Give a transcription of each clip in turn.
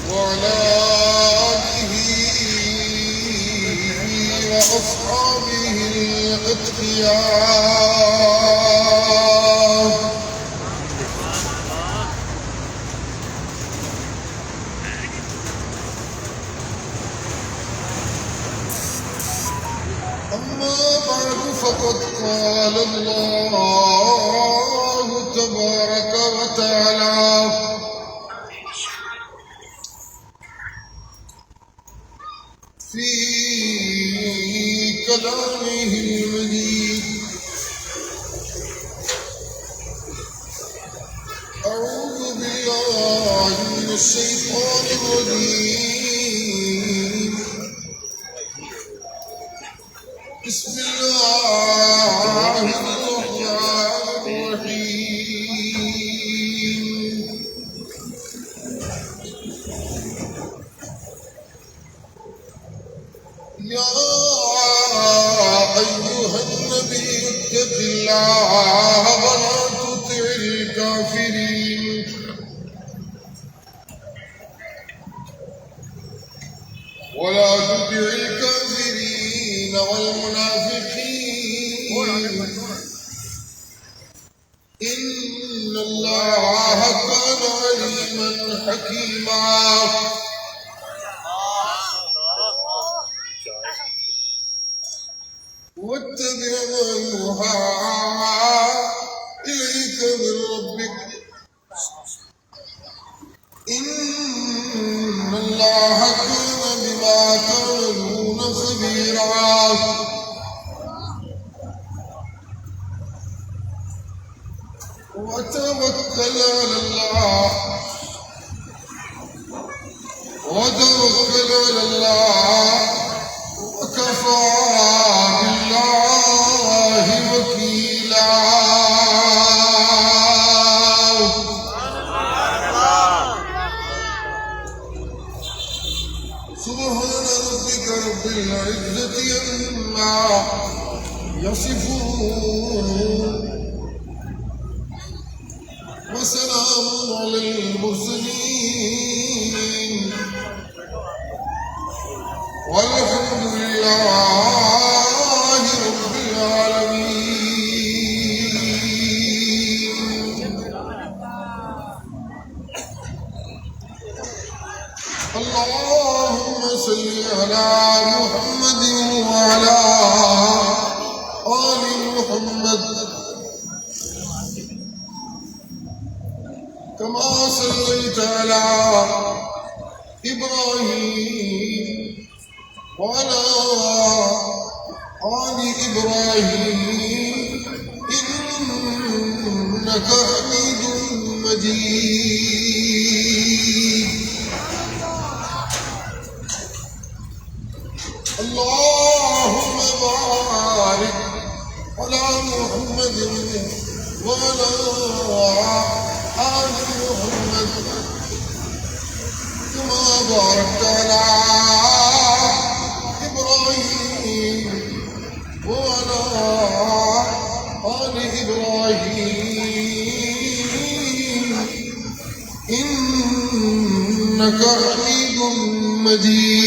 وعلى آله وأصحابه الأتقياء. أما بعد فقد قال الله تبارك وتعالى في كلامه المجيد: أعوذ بالله من الشيطان الرجيم. بسم الله الرحمن الرحيم. يا أيها النبي اتق الله ولا تطع الكافرين والمنافقين إن الله كان عليما حكيما. واتبع ما يوحى إليك من ربك إن الله كان بما تعملون خبيرا. وتوكل على الله وكفى بالله وكيلا. سبحان ربك رب العزة عما يصفون وسلام على المرسلين والحمد لله رب العالمين. اللهم صل على محمد وعلى آل محمد كما صليت على إبراهيم وعلى آل إبراهيم إنك حميد مجيد. اللهم بارك على محمد وعلى آل محمد كما باركت على إبراهيم وعلى آل إبراهيم إنك حميد مجيد.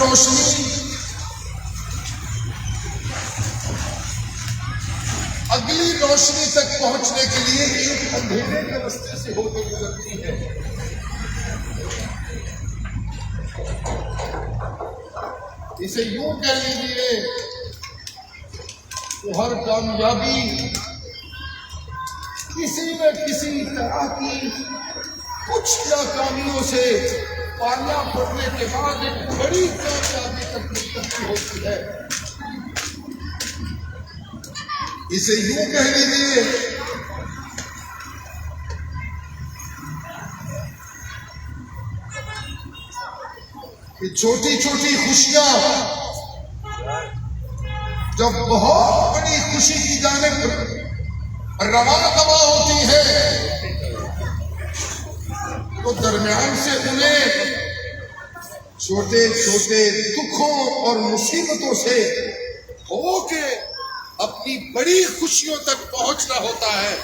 روشنی اگلی روشنی تک پہنچنے کے لیے ایک اندھیرے کے راستے سے ہو کر گزرتی ہے. اسے یوں کہہ لیجیے کہ ہر کامیابی کسی نہ کسی طرح کی کچھ ناکامیوں سے پالا پڑنے کے بعد ایک بڑی کامیابی تک منتقل ہوتی ہے. اسے یوں کہہ لیجیے کہ چھوٹی چھوٹی خوشیاں جب بہت بڑی خوشی کی جانب رواں دوا ہوتی ہے تو درمیان سے انہیں چھوٹے چھوٹے دکھوں اور مصیبتوں سے ہو کے اپنی بڑی خوشیوں تک پہنچنا ہوتا ہے.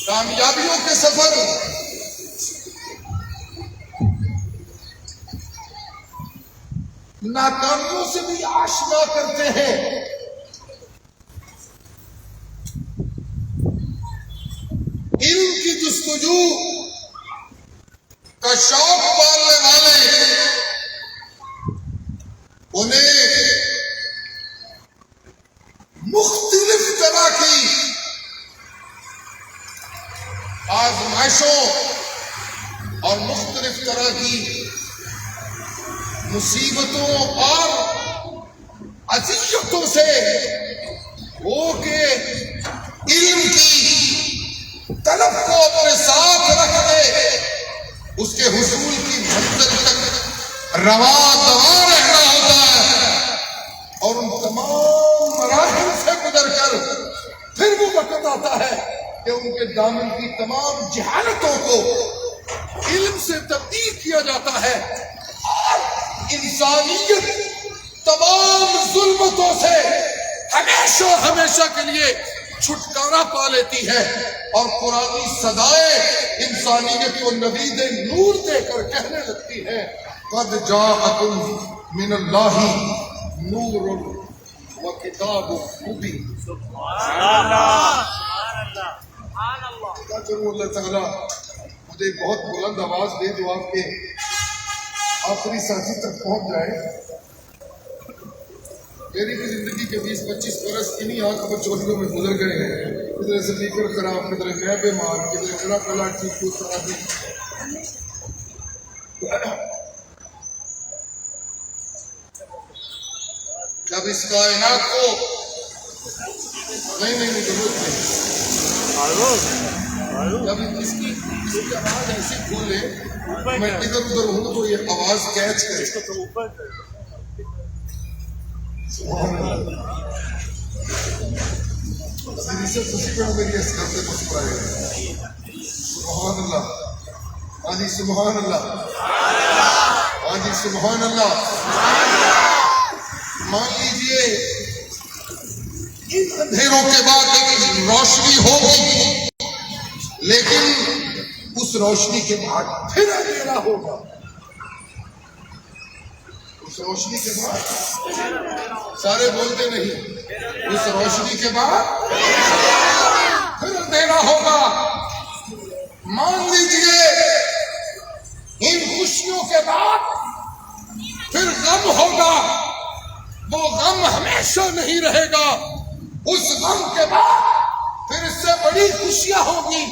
کامیابیوں کے سفر ناکامیوں سے بھی آشنا کرتے ہیں. علم کی جستجو کا شوق پالنے والے انہیں مختلف طرح کی آزمائشوں اور مختلف طرح کی مصیبتوں اور اذیتوں سے ہو کے علم کی طلب کو اپنے ساتھ رکھ دے اس کے حصول کی منزل تک رواں دوا رہنا ہوتا ہے. اور ان تمام مراحل سے گزر کر پھر وہ وقت آتا ہے کہ ان کے دامن کی تمام جہالتوں کو علم سے تبدیل کیا جاتا ہے اور انسانیت تمام ظلمتوں سے ہمیشہ ہمیشہ کے لیے چھٹکارا پا لیتی ہے. اور قرآنی صدائیں انسانیت کو نوید نور دے کر کہنے لگتی ہے قد جاءکم من اللہ نور و کتاب مبین. اللہ تعالیٰ مجھے بہت بلند آواز دے جو آپ کے آخری ساتھی تک پہنچ جائے. میری بھی زندگی کے 20-25 برس انہی آنکھ بچولیوں میں گزر گئے ہیں. کدھر سپیکر خراب, کدھر میں بیمار, کدھر میرا پلا ٹھیک ہو خرابی. جب اس کائنات کو نہیں ضرورت نہیں, جب اس کی آواز ایسی کھولے میں ادھر ادھر ہوں تو یہ آواز کیچ کرے. میری اس گھر سے مسکرائے سبحان اللہ. ہاں جی سبحان اللہ, ہاں جی سبحان اللہ. مان لیجیے ان اندھیروں کے بعد ایک روشنی ہوگی, لیکن اس روشنی کے بعد پھر اندھیرا ہوگا. اس روشنی کے بعد سارے بولتے نہیں, اس روشنی کے بعد پھر اندھیرا ہوگا. مان لیجیے ان خوشیوں کے بعد پھر غم ہوگا. وہ غم ہمیشہ نہیں رہے گا. اس غم کے بعد پھر اس سے بڑی خوشیاں ہوگی.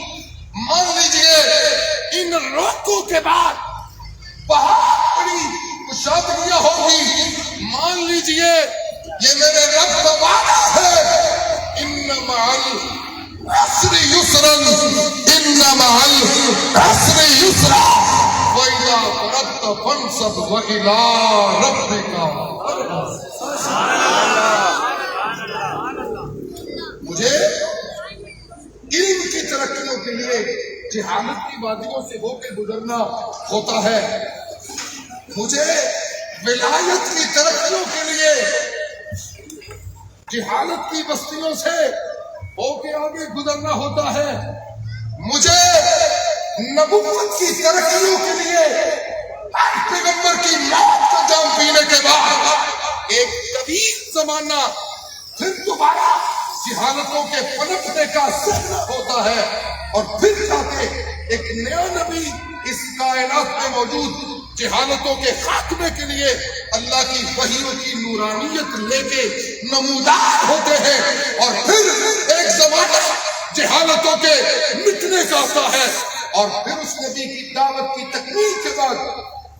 مان لیجیے ان روکوں کے بعد بہت بڑی شادیاں ہوگی. مان لیجئے یہ میرے رب کا وعدہ ہے ان مع العسر یسرا, ان مع العسر یسرا وَإِذَا فَرَغْتَ فَانصَبْ وَإِلَىٰ رَبِّكَ. مجھے علم کی ترقیوں کے لیے جہالت کی وادیوں سے ہو کے گزرنا ہوتا ہے. مجھے ولایت کی ترقیوں کے لیے جہالت کی بستیوں سے ہو کے آگے گزرنا ہوتا ہے. مجھے نبوت کی ترقیوں کے لیے پیغمبر کی موت کا جام پینے کے بعد ایک طویل زمانہ پھر دوبارہ جہالتوں کے پنپنے کا سلسلہ ہوتا ہے، اور پھر جا کے ایک نیا نبی اس کائنات میں موجود جہالتوں کے خاتمے کے لیے اللہ کی وحیوں کی نورانیت لے کے نمودار ہوتے ہیں، اور پھر ایک زمانہ جہالتوں کے مٹنے کا آتا ہے، اور پھر اس نبی کی دعوت کی تکمیل کے بعد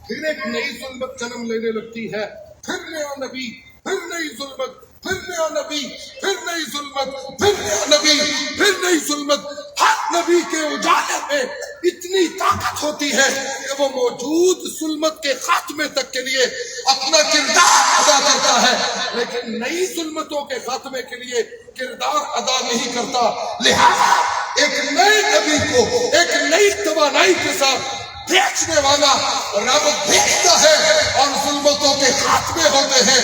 پھر ایک نئی ظلمت جنم لینے لگتی ہے، پھر نیا نبی، پھر نئی ظلمت، پھر نیا نبی، پھر نئی ظلمت، پھر نیا نبی، پھر نئی ظلمت۔ ہر نبی کے اجالے میں اتنی طاقت ہوتی ہے کہ وہ موجود ظلمت کے خاتمے تک کے لیے اپنا کردار ادا کرتا ہے، لیکن نئی ظلمتوں کے خاتمے کے لیے کردار ادا نہیں کرتا۔ لہذا ایک نئے نبی کو ایک نئی توانائی کے ساتھ بھیجنے والا رب بھیجتا ہے، اور ظلمتوں کے خاتمے ہوتے ہیں۔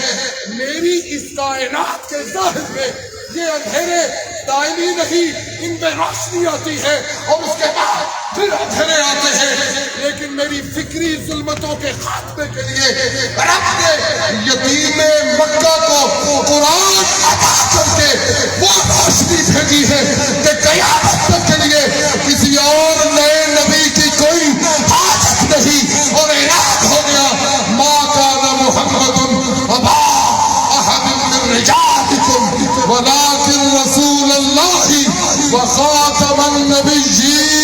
میری اس کائنات کے ظاہر میں یہ اندھیرے دائمی نہیں، ان میں روشنی آتی ہے اور اس کے بعد پھر اندھیرے آتے ہیں، لیکن میری فکری ظلمتوں کے خاتمے کے لیے رب نے یتیم مکہ کو قرآن عطا کر کے وہ روشنی بھیجی ہے کہ قیامت تک کے لیے کسی اور نئے نبی کی کوئی حاجت نہیں، اور اعلان ہو گیا ما کان محمد ابا احد من رجالکم ولکن رسول اللہ وخاتم النبیین۔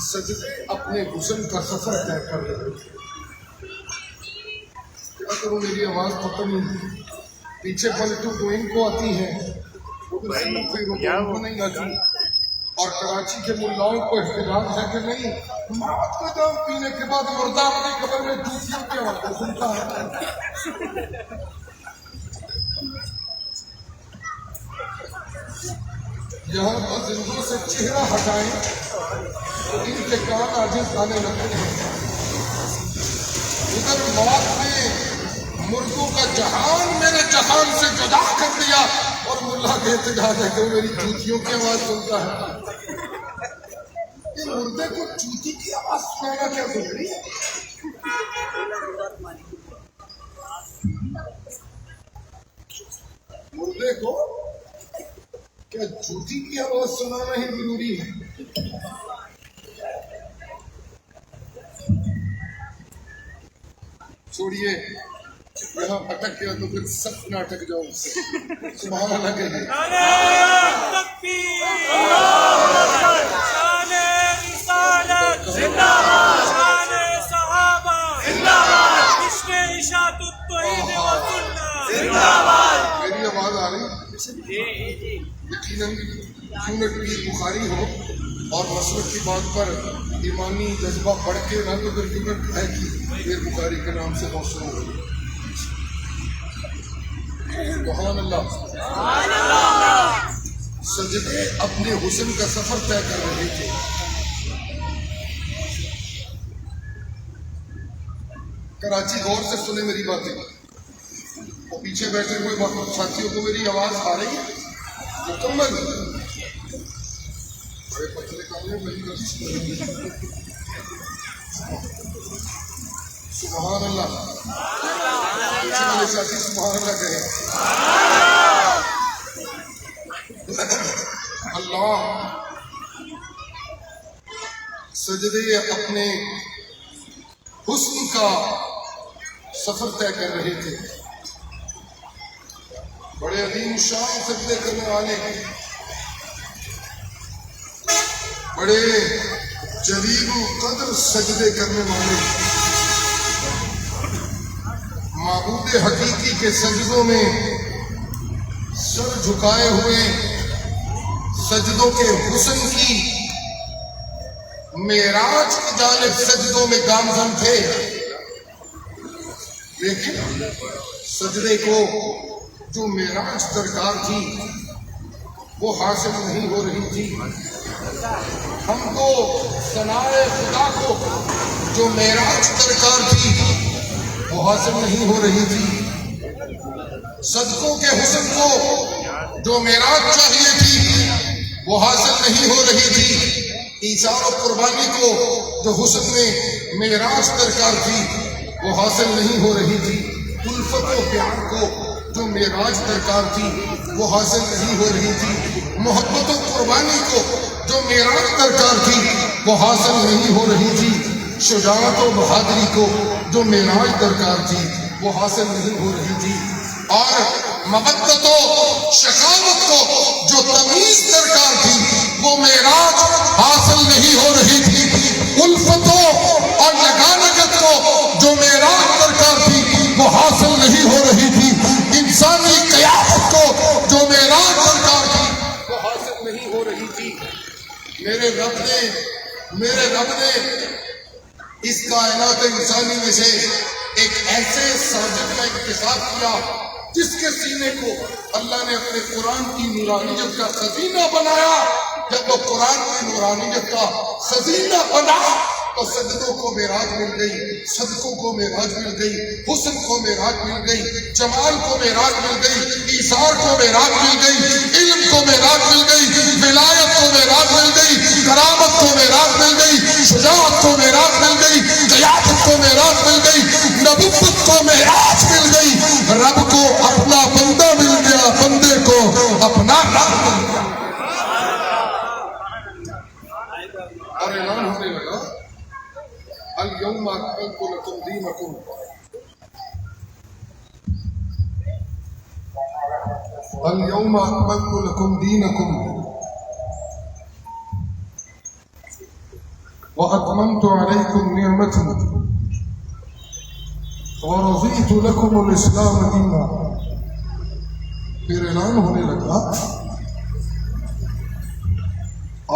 سجدے اپنے حسن کا سفر طے کر رہے تھے۔ کیا کروں، میری آواز پتہ نہیں، پیچھے پلٹو گوئنگ کو آتی ہے، کو نہیں آتی، اور کراچی کے ملاؤں کو احتجاج ہے کہ نہیں، موت کا جام پینے کے بعد مردہ اپنی قبر میں جوتیوں کی آواز سنتا ہے۔ یہاں پر زندوں سے چہرہ ہٹائیں تو ان کے کان عاجز آنے لگتے ہیں۔ ادھر موت نے مردوں کا جہان میرے جہان سے جدا کر دیا، اور ملا کے احتجاج ہے کہ میری جوتیوں کی آواز سنتا ہے۔ یہ مردے کو جوتی کی آواز سنانا کیا ضروری ہے؟ مردے کو کیا جوتی کی آواز سنانا ہی ضروری ہے؟ چھوڑیے، یہاں اٹک گیا تو پھر سب نہ اٹک جاؤ اس سے۔ سبحان اللہ کہیے۔ میری آواز آ رہی؟ یقیناً سنت پیر بخاری ہو اور مسلک کی بات پر ایمانی جذبہ پڑھ کے نہ تو درجمنٹ ہے کہ پیر بخاری کے نام سے موسوم ہو۔ سبحان اللہ۔ سجدے اپنے حسن کا سفر طے کر رہے تھے۔ کراچی غور سے سنے میری باتیں، اور پیچھے بیٹھے ہوئے ساتھیوں کو میری آواز آ رہی ہے مکمل؟ بڑے پتلے کاموں میں سبحان اللہ۔ پیچھے والے ساتھی سبحان اللہ کہیں۔ اللہ سجدے اپنے حسن کا سفر طے کر رہے تھے۔ بڑے عظیم شان سجدے کرنے والے، بڑے جلیل قدر سجدے کرنے والے، معبود حقیقی کے سجدوں میں سر جھکائے ہوئے، سجدوں کے حسن کی معراج کی جانب سجدوں میں گامزن تھے، لیکن سجدے کو جو معراج درکار تھی وہ حاصل نہیں ہو رہی تھی۔ ہم کو ثنائے خدا کو جو معراج درکار تھی وہ حاصل نہیں ہو رہی تھی۔ صدقوں کے حسن کو جو معراج چاہیے تھی وہ حاصل نہیں ہو رہی تھی۔ ایثار و قربانی کو جو حسن میں معراج درکار تھی وہ حاصل نہیں ہو رہی تھی۔ الفت و پیار کو جو معراج درکار تھی وہ حاصل نہیں ہو رہی تھی۔ محبت و قربانی کو جو معراج درکار تھی وہ حاصل نہیں ہو رہی تھی۔ شجاعت و بہادری کو جو معراج درکار تھی وہ حاصل نہیں ہو رہی تھی۔ اور مودت و شقاوت کو جو تمیز درکار تھی وہ معراج حاصل نہیں ہو رہی تھی۔ الفتوں اور لگانگت کو جو معراج درکار تھی وہ حاصل نہیں ہو رہی تھی۔ انسانی قیادت کو جو معراج درکار تھی وہ حاصل نہیں ہو رہی تھی۔ میرے رب نے اس کائنات انسانی میں سے ایک ایسے ساجد کا انتخاب کیا جس کے سینے کو اللہ نے اپنے قرآن کی نورانیت کا خزینہ بنایا۔ جب وہ قرآن کی نورانیت کا خزینہ بنا تو سجدوں کو معراج مل گئی، صدقوں کو معراج مل گئی، حسن کو معراج مل گئی، جمال کو معراج مل گئی، ایثار کو معراج مل گئی، علم کو معراج مل گئی، ولایت کو معراج مل گئی، کرامت کو معراج مل گئی، شجاعت کو معراج مل گئی، قیادت کو معراج مل گئی، نبوت کو معراج مل گئی۔ رب کو اپنا بندہ مل گیا، بندے کو اپنا رب مل گیا۔ اور اعلان ہونے لگا اليوم اکملت لکم دینکم، اليوم اکملت لکم دینکم واتممت علیکم نعمتی ورضیت لکم الاسلام دینا۔ پھر اعلان ہونے لگا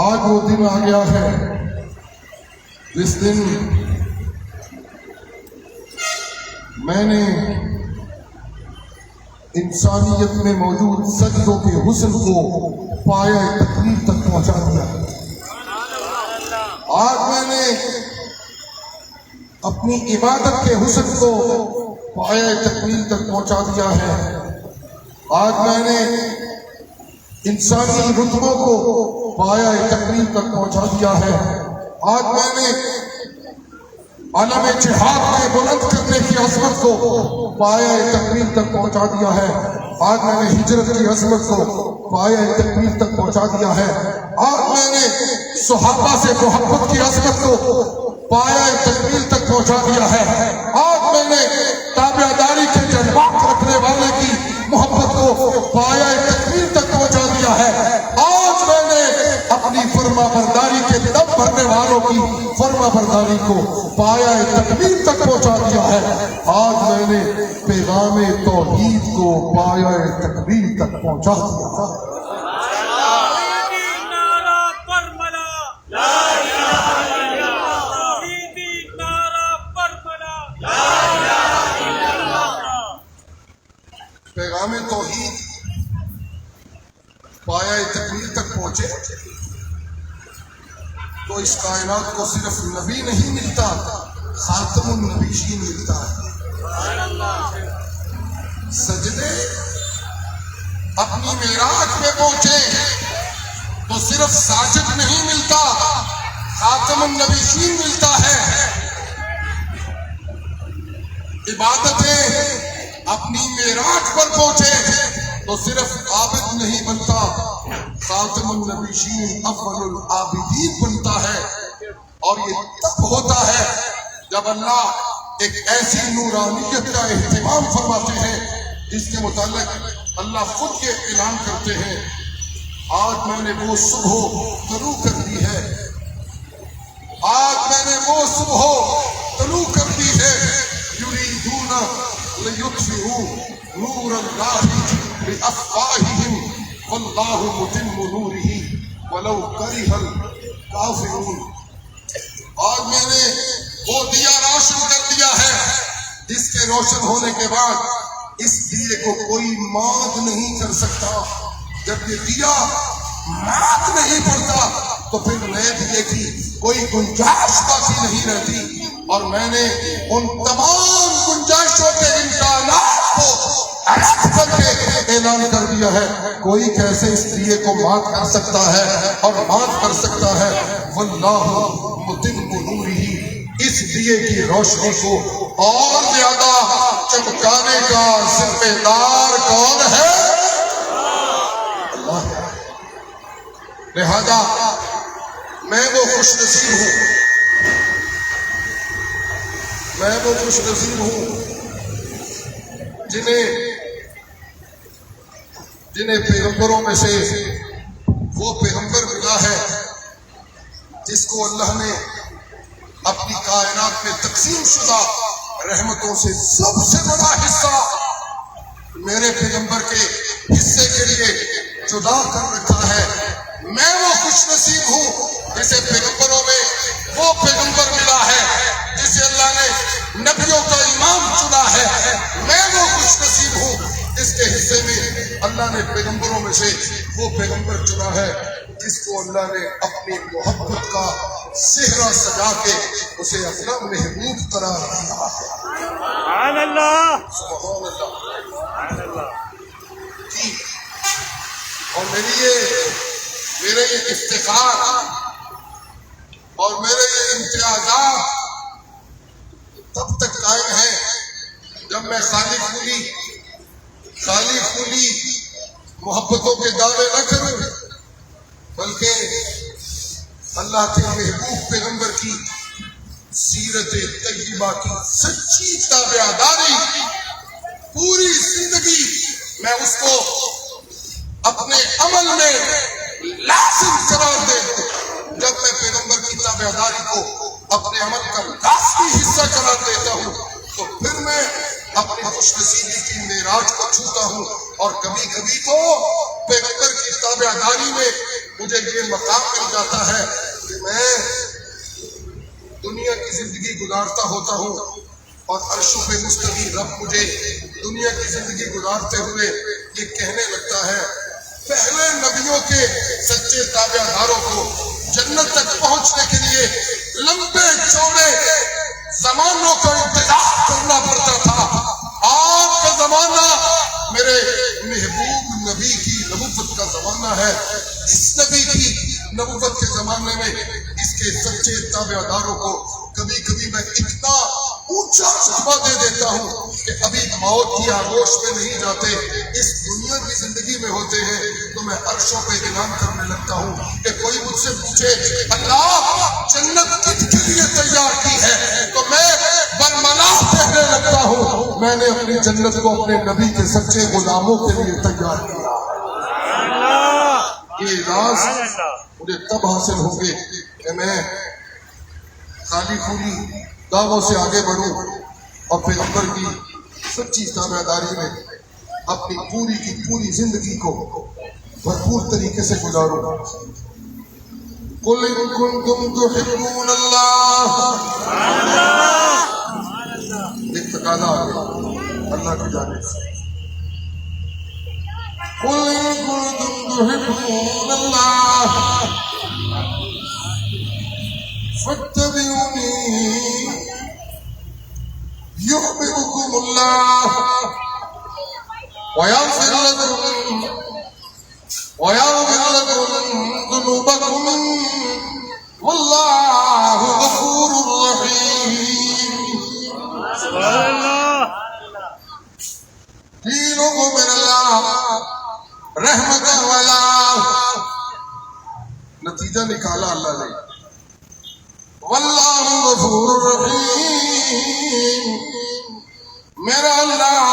آج وہ دن آ گیا ہے جس دن میں نے انسانیت میں موجود سجدوں کے حسن کو پایہ تکمیل تک پہنچا دیا۔ آج میں نے اپنی عبادت کے حسن کو پایہ تکمیل تک پہنچا دیا ہے۔ آج میں نے انسانی رتبوں کو پایہ تکمیل تک پہنچا دیا ہے۔ آج میں نے علم جہاد میں بلند کرنے کی عظمت کو پایہ تکمیل تک پہنچا دیا ہے۔ آج میں نے ہجرت کی عظمت کو پایہ تکمیل تک پہنچا دیا ہے۔ آج میں نے صحابہ سے محبت کی عظمت کو پایہ تکمیل تک پہنچا دیا ہے۔ آج میں نے تابعداری کے جذبات رکھنے والے کی محبت کو پایہ تکمیل تک پہنچا دیا ہے۔ آج میں نے اپنی فرما برداری کے دم بھرنے والوں کی فرما برداری کو پایہ تکمیل تک پہنچا دیا ہے۔ آج میں نے پیغام توحید کو پایہ تکمیل تک پہنچا دیا ہے۔ پیغام توحید پایہ تکمیل تک پہنچے تو اس کائنات کو صرف نبی نہیں ملتا، خاتم النبیین ملتا ہے۔ سجدے اپنی معراج میں پہنچے تو صرف ساجد نہیں ملتا، خاتم النبیین ملتا ہے۔ عبادتیں اپنی معراج پر پہنچے تو صرف عابد نہیں بنتا، خاتم النبیین اول العابدین بنتا ہے۔ اور یہ تب ہوتا ہے جب اللہ ایک ایسی نورانیت کا اہتمام فرماتے ہیں جس کے متعلق اللہ خود یہ اعلان کرتے ہیں آج میں نے وہ صبح طلوع کر دی ہے، آج میں نے وہ صبح طلوع کر دی ہے، یریدون لیطفئوا نور اللہ بافواہہم واللہ متم نورہ ولو کرہ الکافرون۔ اور میں نے وہ دیا روشن کر دیا ہے جس کے روشن ہونے کے بعد اس دیے کو کوئی مات نہیں کر سکتا. جب یہ دیا مات نہیں پڑتا تو پھر نئے دیے کی کوئی گنجائش باقی نہیں رہتی. اور میں نے ان تمام گنجائشوں کے امکانات کو الگ کر کے اعلان کر دیا ہے. کوئی کیسے اس دیے کو مات کر سکتا ہے اور مات کر سکتا ہے. واللہ متم نورہ، اس دیے کی روشنی کو اور زیادہ چمکانے کا ذمہ دار کون ہے؟ اللہ. لہذا میں وہ خوش نصیب ہوں، میں وہ خوش نصیب ہوں جنہیں پیغمبروں میں سے وہ پیغمبر ملا ہے جس کو اللہ نے اپنی کائنات میں تقسیم شدہ رحمتوں سے سب سے بڑا حصہ میرے پیغمبر کے حصے کے لیے جدا کر رکھا ہے. میں وہ خوش نصیب ہوں جسے پیغمبروں میں وہ پیغمبر ملا ہے جسے اللہ نے نبیوں کا امام چنا ہے. میں وہ خوش نصیب ہوں جس کے حصے میں اللہ نے پیغمبروں میں سے وہ پیغمبر چنا ہے جس کو اللہ نے اپنی محبت کا صحرا سجا کے اسے اپنا محبوب قرار دیا. سبحان اللہ، سبحان اللہ. سبحان اللہ. جی، اور میرے یہ افتخار اور میرے یہ امتیازات تب تک قائم ہیں جب میں خالی پھولی محبتوں کے دعوے نہ کروں، بلکہ اللہ کے محبوب پیغمبر کی سیرت طیبہ کی سچی تابعداری پوری زندگی میں اس کو اپنے عمل میں لازم قرار دے دوں. جب میں پیغمبر کی تابعداری کو اپنے عمل کا لازمی حصہ قرار دیتا ہوں تو پھر میں اپنی خوش نصیبی کی معراج کو چھوتا ہوں. اور کبھی کبھی تو پیغمبر کی تابعداری میں مجھے یہ مقام مل جاتا ہے کہ میں دنیا کی زندگی گزارتا ہوتا ہوں اور عرش پہ مستوی رب مجھے دنیا کی زندگی گزارتے ہوئے یہ کہنے لگتا ہے پہلے نبیوں کے سچے تابعداروں کو جنت تک پہنچنے کے لیے لمبے چوڑے زمانوں کا انتظار کرنا پڑتا تھا. آپ کا زمانہ میرے محبوب نبی کی نبوت کا زمانہ ہے. اس نبی کی نبوت کے زمانے میں اس کے سچے تابعداروں کو کبھی کبھی میں اتنا اونچا رتبہ دے دیتا ہوں کہ ابھی موت کی آغوش میں نہیں جاتے، اس دنیا کی زندگی میں ہوتے ہیں تو میں عرشوں پہ اعلان کرنے لگتا ہوں کہ کوئی مجھ سے پوچھے اللہ جنت کس کے لیے تیار کی ہے تو میں برملا کہنے لگتا ہوں میں نے اپنی جنت کو اپنے نبی کے سچے غلاموں کے لیے تیار کیا. یہ راز مجھے تب حاصل ہوں گے کہ میں خالی پھولی دعووں سے آگے بڑھوں اور پیغمبر کی سچی تابعداری میں اپنی پوری کی پوری زندگی کو بھرپور طریقے سے گزاروں. قل ان کنتم تحبون اللہ، ایک تقاضا آ گیا اللہ کی جانب سے. قل ان کنتم تحبون اللہ فاتبعونی يحببكم الله ويغفر لكم ذنوبكم والله غفور رحيم. سبحان اللہ. دینوں کو من اللہ رحمت والا نتیجہ نکالا اللہ نے. واللہ غفور رحیم، میرا اللہ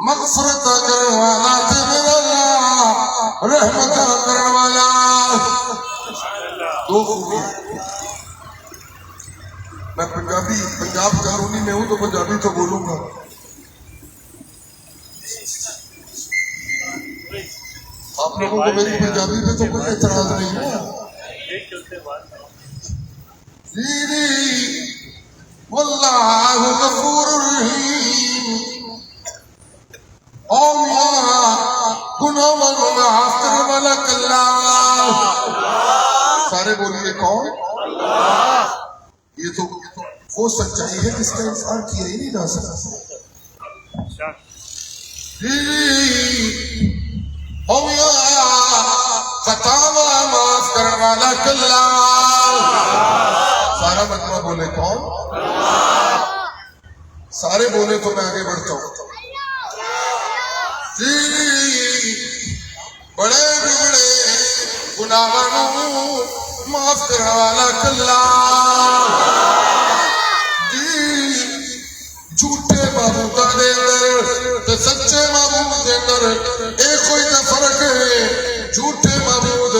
مغفرت کرنے والا تھے، میرا اللہ رحمت کرنے والا. دو خوبی، میں پنجاب کارونی میں ہوں تو پنجابی تو بولوں گا. آپ لوگوں کو میری پنجابی پہ تو کوئی اعتراض نہیں ہے. واللہ غفور رحیم اولیاء گناہ معاف کرنے والا اللہ. سارے بولیے کون؟ یہ تو وہ سچائی ہے جس کا انسان کیا ہی نہیں جا سکتا. خطا معاف کرنے والا اللہ. سارا مجمع بولے کون؟ سارے بولے تو میں آگے بڑھتا ہوں. بڑے بڑے گناہوں معاف کرنے والا اللہ. جھوٹے معبوداں دے اندر تے سچے معبود دے اندر ایک کوئی نہ فرق ہے. جھوٹے معبود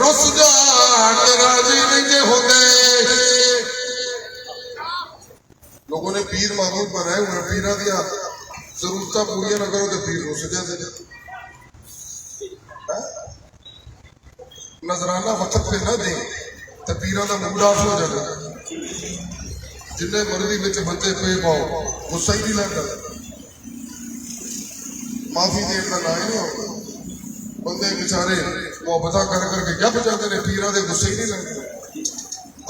رس جان تے راضی نہیں جے ہوندے. لوگوں نے پیر معبود بنائے ہوئے پیراں دیا ضرورتاں پوریاں نہ کرو تے پیر رس جاندے. نظرانہ وقت پہ نہ دیں تے پیراں دا موڈ آف ہو جاتا. جنہیں مرضی بچے بندے پہ پاؤ غصہ ہی نہیں لگتا. معافی دین کا نہ ہی نہیں ہوتا. بندے بیچارے محبت کر کر کے جب جاتے ہیں پیرا دے غصے ہی نہیں لگتے.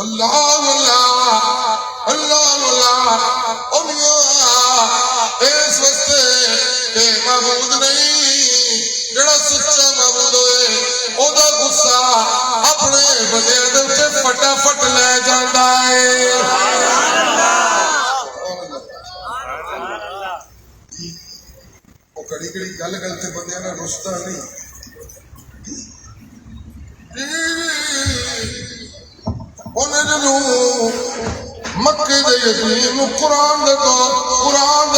اللہ اللہ اللہ اللہ اس واسطے کہ معبود نہیں جڑا سچا معبود ہوئے او دا غصہ اپنے بندے دے وچ فٹافٹ لے جاندا ہے. کڑی کڑی گل گل سے بندے نے رستا نہیں. انہیں جدوں مکے دے یتیم قرآن دا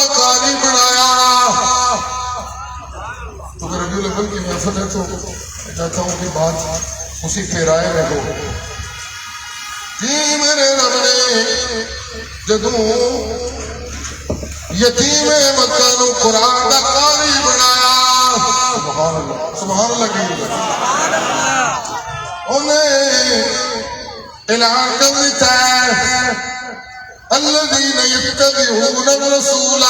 قاری بنایا تو ربیع الاول کی محفل ہے تو چاہتا ہوں کہ بات اسی پھیرائے میں ہو. میرے رب نے جدوں یتیم مکہ نو قرآن دا قاری بنایا. سبحان اللہ سبحان اللہ کی انہیں اعلان کر دیتا ہے الذین یتبعون الرسول.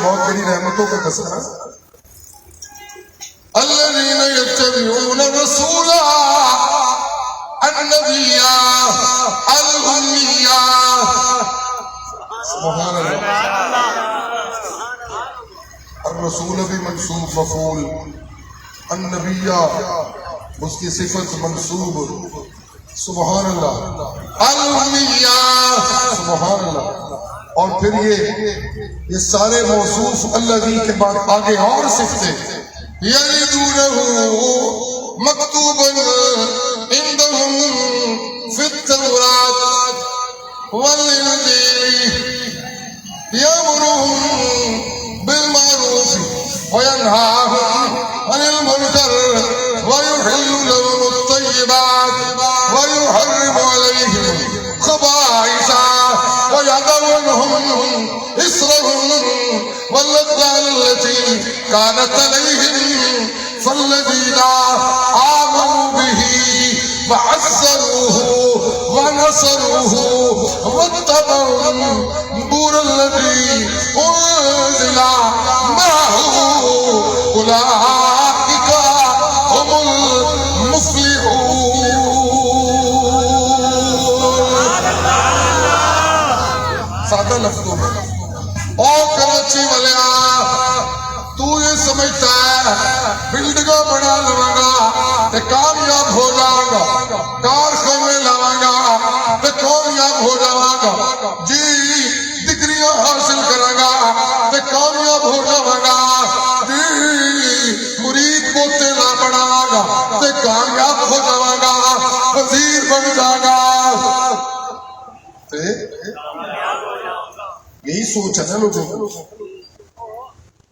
بہت بڑی رحمتوں کا قسم ہے. الذین یتبعون الرسول النبی الأمی. سبحان اللہ. الرسول بھی منصوب مفعول، النبی اس کی صفت منصوب. سبحان اللہ. الأمی سبحان اللہ. اور پھر یہ سارے موصوف الذی کے بعد آگے اور صفتیں یجدونہ مکتوبا عندهم فی التوراۃ والانجیل یأمرهم بالمعروف وینہاہم عن المنکر ویحل لهم الطیبات ویحرم علیہم الخبائث ويضع عنهم إصرهم والأغلال التي كانت عليهم فالذين آمنوا به وعزروه ونصروه واتبعوا النور الذي أنزل معه أولئك هم المفلحون. سادہ لفظوں میں او کراچی والیا تو یہ سمجھتا ہے بلڈنگاں بنا لواں گا تے کامیاب ہو جاواں گا، کارخانے لاواں گا تے کامیاب ہو جاواں گا، جی ڈگریاں حاصل کراں گا تے کامیاب ہو جاواں گا، جی مرید پوتے نہ بناواں گا تے کامیاب ہو جاواں گا، وزیر بن جاواں گا. یہی سوچ ہے نا لوگوں کو.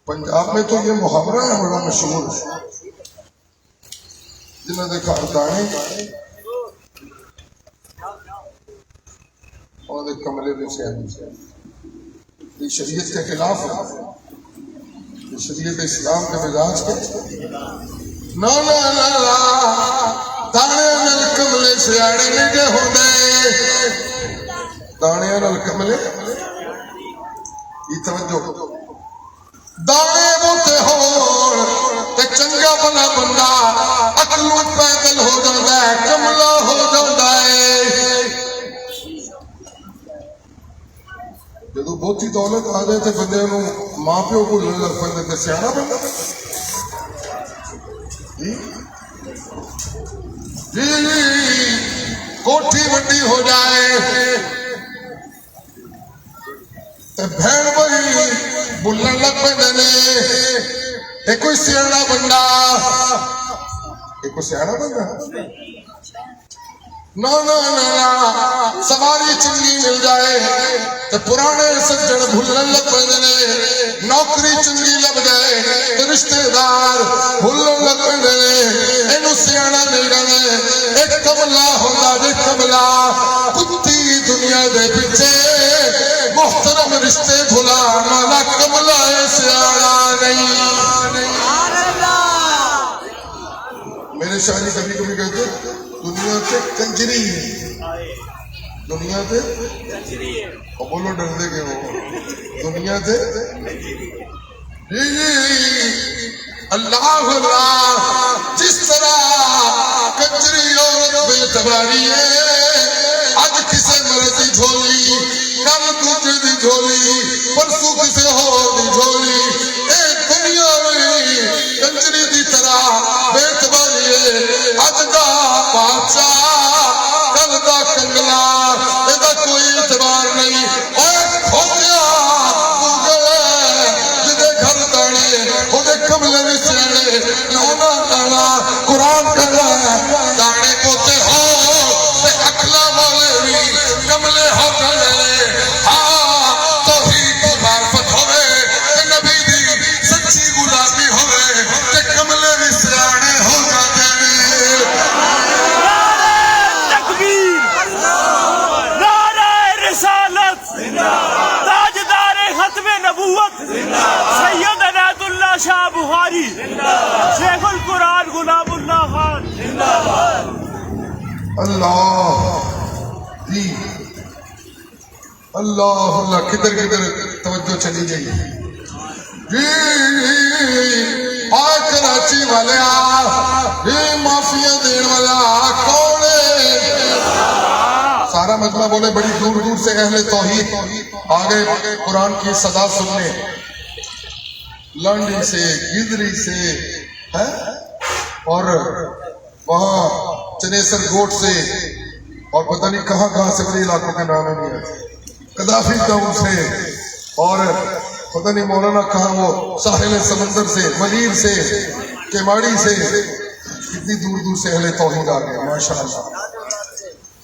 پنجاب میں تو یہ محاورہ ہے بڑا مشہور، جنہوں نے گھر دانے اور کملے میں سے یہ شریعت کے خلاف ہے. یہ شریعت اسلام کے مزاج کے دانے نال کملے سیاڑے نہیں جے ہوندے دانے نال کملے یہ توجہ دانے بوتے ہون تے چنگا بنا بندہ اکلوں پیدل ہو جاندا ہے کملا ہو جاندا ہے جدو بہتی دولت آ جائے تے بندے نوں ماں پیو بھولن لگ پیندے تے سیاڑا بندہ جی کوٹھی وڈی ہو جائے تے بھین بھائی بھولن لگ پیندے نے اے کوئی سیاڑا بندہ اے کوئی سیاڑا بندہ نا نا نا سواری چنگی مل جائے تے پرانے سجن بھولن لگ پیندے نے نوکری چنگی لگ جائے تے رشتے دار بھولن لگ پیندے نے اینو سیاڑا نہیں رہنا ایک کملا ہوندا جے کملا کتی دنیا دے پیچھے محترم رشتے بھلانا والا کملا ہے سیاڑا نہیں میرے شاعری کبھی کبھی کہتے دنیا تے کنجری ہے دنیا تے اور بولو ڈر دے گئے ہو دنیا تے اللہ اللہ جس طرح کنجری عورت بے اعتباری ہے آج کسے مرد دی جھولی کل دوجے دی جھولی پرسوں کسے اور دی جھولی اے دنیا میں کنجری دی طرح بے اعتباری ہے آج دا بادشاہ کل دا کنگلا ادا کوئی اعتبار نہیں اور کھوتیا جدے گھر دانے خودے کملے میں سیانے نانا نانا قرآن کر رہا ہے دانے پوتے ہو تے اکلا والے بھی کملے ہو جانے ہاں توحید کی معرفت ہوئے تے نبی دی سچی غلامی ہوئے تے کملے بھی سیانے ہو جانے تکبیر نعرہ رسالت تاجدار ختم نبوت سید عنایت اللہ شاہ بخاری شیخ القرآن غلام اللہ خان اللہ جی اللہ اللہ کدھر کدھر توجہ چلی گئی جی آج کراچی والے معافیا دین والا کون ہے سارا مجمع بولے بڑی دور دور سے اہل توحید آگے قرآن کی صدا سننے لانڈی سے گدری سے اور وہاں چنیسر گوٹ سے اور پتہ نہیں کہاں کہاں سے بڑے علاقوں کے نام نہیں ہے قذافی ٹاؤن سے اور پتہ نہیں مولانا کہاں وہ ساحل سمندر سے ملیر سے کیماڑی سے کتنی دور دور سے اہل توحید آ گئے ماشاء اللہ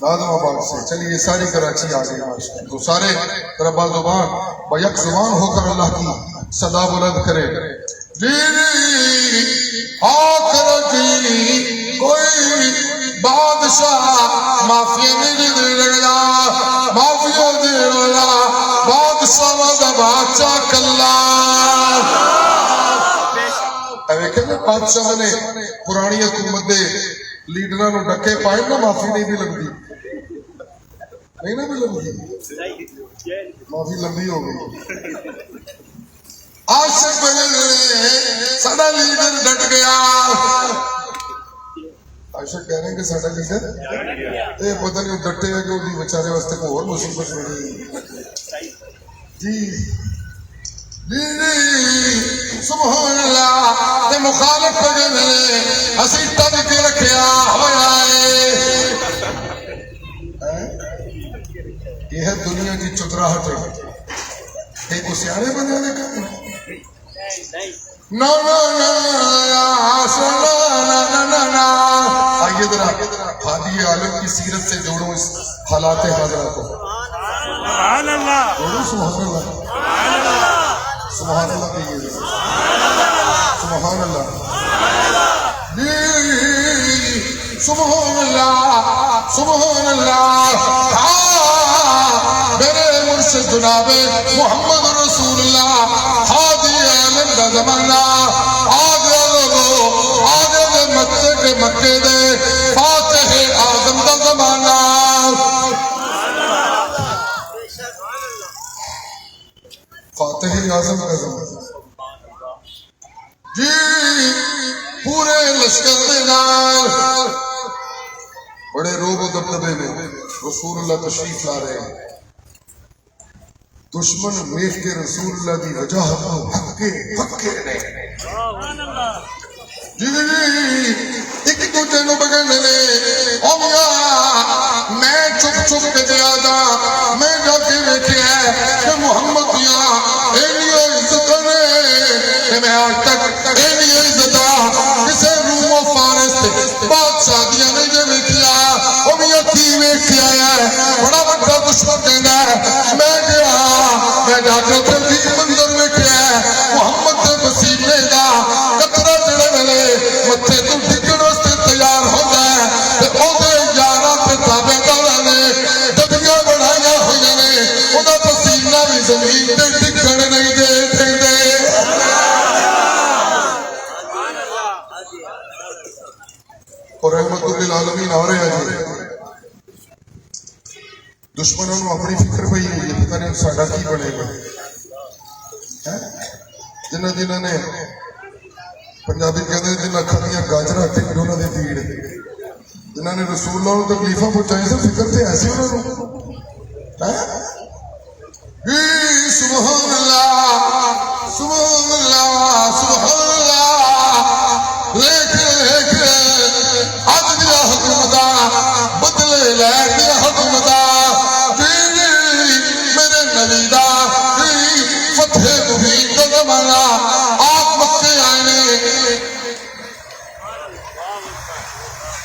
نادم آباد سے چلیے ساری کراچی آ گئی ماشاء اللہ تو سارے ربا زبان بیک زبان ہو کر اللہ کی صدا بلند کرے جی آخر جی کوئی بادشاہ معافیا نہیں دے رہا معافیا دے رہا بادشاہ دا بادشاہ کلا ویکھے نا بادشاہ نے پرانی حکومت دے لیڈراں نوں ڈکے پائے نا معافی نہیں بھی لگتی نہیں نا بھی لگتی معافی لمبی ہو گئی عاشق بنے سارا لیڈر ڈٹ گیا عاشق کہہ رہے ہیں کہ سارا لیڈر یہ پتہ نہیں ڈٹے ہے کہ وہ بیچارے واسطے کوئی اور مصیبت بنی جی جی سبحان اللہ تے مخالف بنے اسی تب کے رکھیا ہویا ہے یہ ہے دنیا کی چتراہٹ ایک سیاڑے بنے نے کہا نا نا نا نا نا نا آئیے ذرا ہادی عالم کی سیرت سے جوڑو اس حالات حاضرات کو سبحان اللہ جوڑو سبحان اللہ سبحان اللہ کہیے سبحان اللہ جی سبحان اللہ سبحان اللہ میرے مرشد جناب محمد رسول اللہ ہادی عالم دا زمانہ آگے لوگو آگے دے مکے دے فاتح آدم کا زمانہ فاتح اعظم کا زمانہ جی پورے لشکر کے نال بڑے روب و دبدبے میں رسول اللہ تشریف لا رہے ہیں دشمن ویکھ کے رسول اللہ دی وجہ کو پکے نے جی ایک دوجے نو بگڑنے نے او میاں میں چپ چپ کے جا جا میں جا کے ویکھیا کہ محمد دیاں اینیاں عزت نے کہ میں آج تک اینیاں عزت کسے روم و فارس بادشاہ دیاں نے جو ویکھیا او میاں کی ویکھیا ہے بڑا بڑا دشمن کہندا ہے میں گیا میں جا کے تلخی منظر ویکھیا ہے محمد دے وسیلے دا قطرہ جڑے ویلے متھے تو ڈگن واسطے تیار ہوندا ہے تے اودے یاراں تے تابعداراں نے دبیاں بڑھائیاں ہوئیاں نے اوندا پسینہ بھی زمین تے ڈگن نہیں دے دیندے اور رحمت للعالمین آ رہے ہیں جی دشمنوں نے اپنی فکر پئی ہوئی ہے پتہ نہیں ساڈا کی بنے گا جنہ نے پنجابی کہتے ہیں جنہ کھڑیاں گاجرا ٹکڑ انہوں نے پیڑ جنہ نے رسول اللہ کو تکلیفاں پہنچائی سے فکر تھے ایسی انہوں نے سبحان اللہ سبحان اللہ سبحان اللہ لیکن اج دیا حکومتاں بدلے لے دیا حکومتاں میرے نبی دا فتح مبین کا زمانہ آپ مکے آئے نے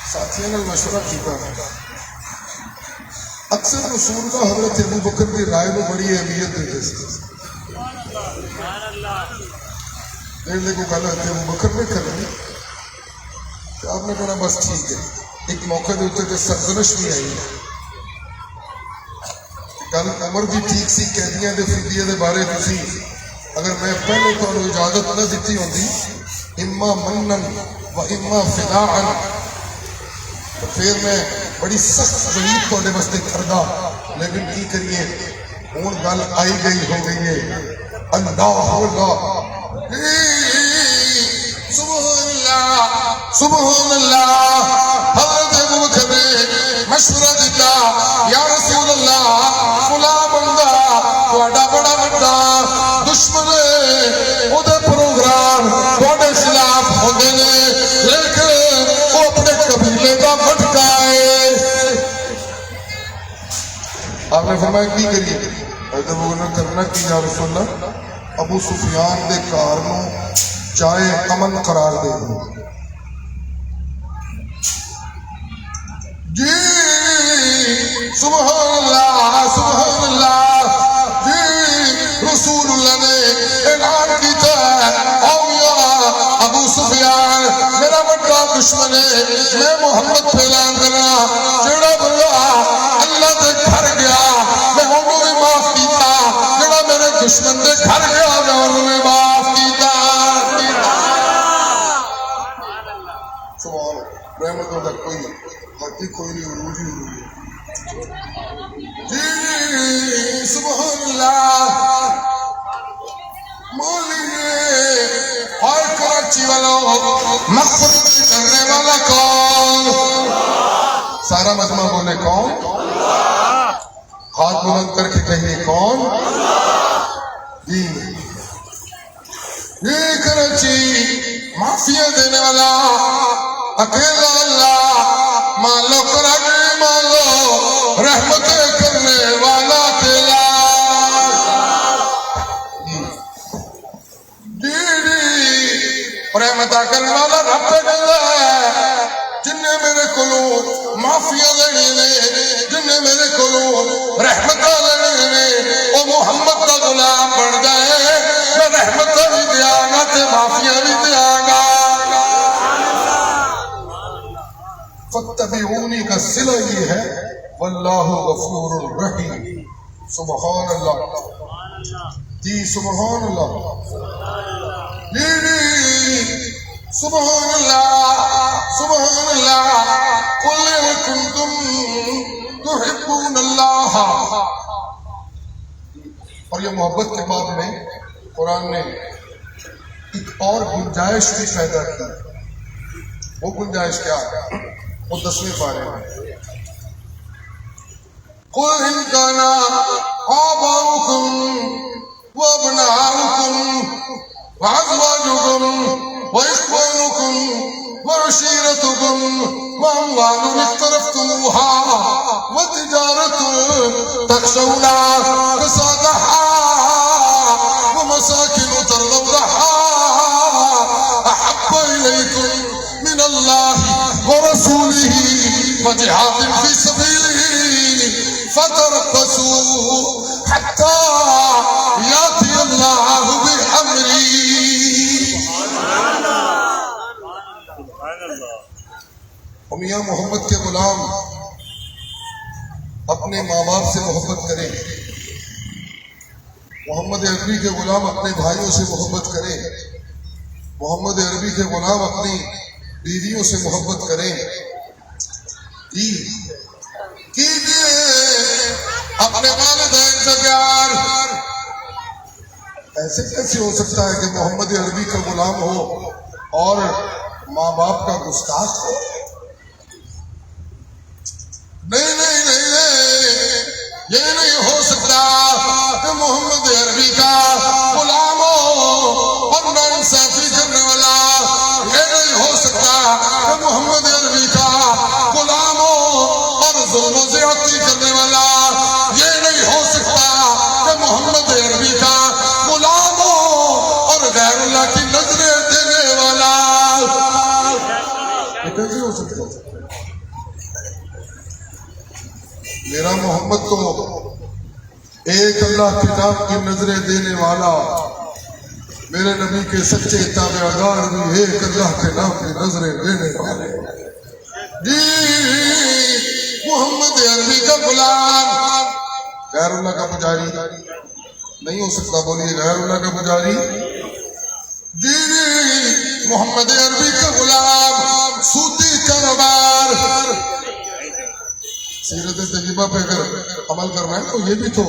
ساتھیوں نے مشورہ کیتا اکثر رسول کا حضرت ابو بکر کی رائے کو بڑی اہمیت دیتے تھے دیکھنے کو گل ہے ابو بکر نے کرنی آپ نے کہنا بس ٹھیک ہے ایک موقع دیتے تھے سرزنش بھی آئی گل عمر بھی ٹھیک سی قیدیاں دے فدیے دے بارے تسی اگر میں پہلے تو اجازت نہ دیتی ہوندی اما منن و اما فداعا تو پھر میں بڑی سخت وعید تھوڑے واسطے کردا لیکن کی کریے ہن گل آئی گئی ہو گئی ہے اللہ سبحان اللہ سبحان اللہ حضرت ابو بکر نے مشورہ دیتا یا رسول اللہ فلاں بندہ تہاڈا بڑا بڑا دشمن ہے اودے پروگرام تہاڈے خلاف ہوندے نے لیکن وہ اپنے قبیلے کا بھٹکا ہے آپ نے فرمایا کی کریے حضرت ابو بکر نے کرنا کی یا رسول اللہ ابو سفیان دے کار نو چاہے امن قرار دے دو جی سبحان اللہ جی رسول اللہ نے اعلان کیتا ہے ابو سفیان میرا بڑا دشمن ہے میں محمد پہ اعلان کرنا جڑا بندہ اللہ دے گھر گیا میں انہوں بھی معاف کیتا جڑا میرے دشمن دے گھر گیا میں انہوں بھی معاف کیتا رحمتوں تک کوئی حقی کوئی نہیں عروج ہی ہوئی جی سبحان اللہ مولیے اور کراچی والوں مقصد کرنے والا کون سارا مجمع بولے کون ہاتھ بلند کر کے کہیے کون جی یہ کراچی معافیاں دینے والا اکیلا اللہ مالو کراچی مالو رحمت کرنے والا اکیلا جی رحمت کرنے والا رب کہتا ہے جن نے میرے کو معافیاں لینی نے جن نے میرے کو رحمت لینی نے وہ محمد کا غلام بن جائے میں رحمت بھی دیا گا تے معافیاں بھی دیا گا فتبعونی کا صلہ یہ ہے واللہ غفور الرحیم سبحان اللہ جی سبحان اللہ جی سبحان اللہ سبحان اللہ قل ان کنتم تحبون اللہ. اور یہ محبت کے بعد میں قرآن نے ایک اور گنجائش بھی پیدا کی. وہ گنجائش کیا ہے؟ وہ 10ویں پارے میں قل ان کان آباؤکم وابناؤکم وازواجکم واخوانکم وعشیرتکم واموال اقترفتموها وتجارة تخشون کسادها ومساکن ترضونها احب الیکم من اللہ ورسولہ وجہاد فی سبیلہ فتربصوا حتی یاتی اللہ بامرہ. میاں محمد کے غلام اپنے ماں باپ سے محبت کریں، محمد عربی کے غلام اپنے بھائیوں سے محبت کریں، محمد عربی کے غلام اپنی بیویوں سے محبت کریں. کیجیے اپنے والدین سے پیار. ایسے کیسے ہو سکتا ہے کہ محمد عربی کا غلام ہو اور ماں باپ کا گستاخ ہو؟ نہیں نہیں نہیں، یہ نہیں ہو سکتا کہ محمد عربی کا غلام ہو اور ناانصافی کرنے والا. یہ نہیں ہو سکتا کہ محمد عربی کا غلام ہو اور ظلم و زیادتی کرنے والا. یہ نہیں ہو سکتا کہ محمد عربی کا غلام ہو اور غیر اللہ کی نظریں دینے والا. یہ کیسے ہو سکتا ہے؟ میرا محمد تو ایک اللہ کے نام کی نظریں دینے والا، میرے نبی کے سچے تابعدار بھی ایک اللہ کے نام کی نظریں دینے والے. جی محمد عربی کا غلام غیر اللہ کا پجاری نہیں ہو سکتا. بولیے غیر اللہ کا پجاری. جی محمد عربی کا غلام صوتی کاروبار. سیرت طیبہ پہ اگر عمل کرنا ہے تو یہ بھی تو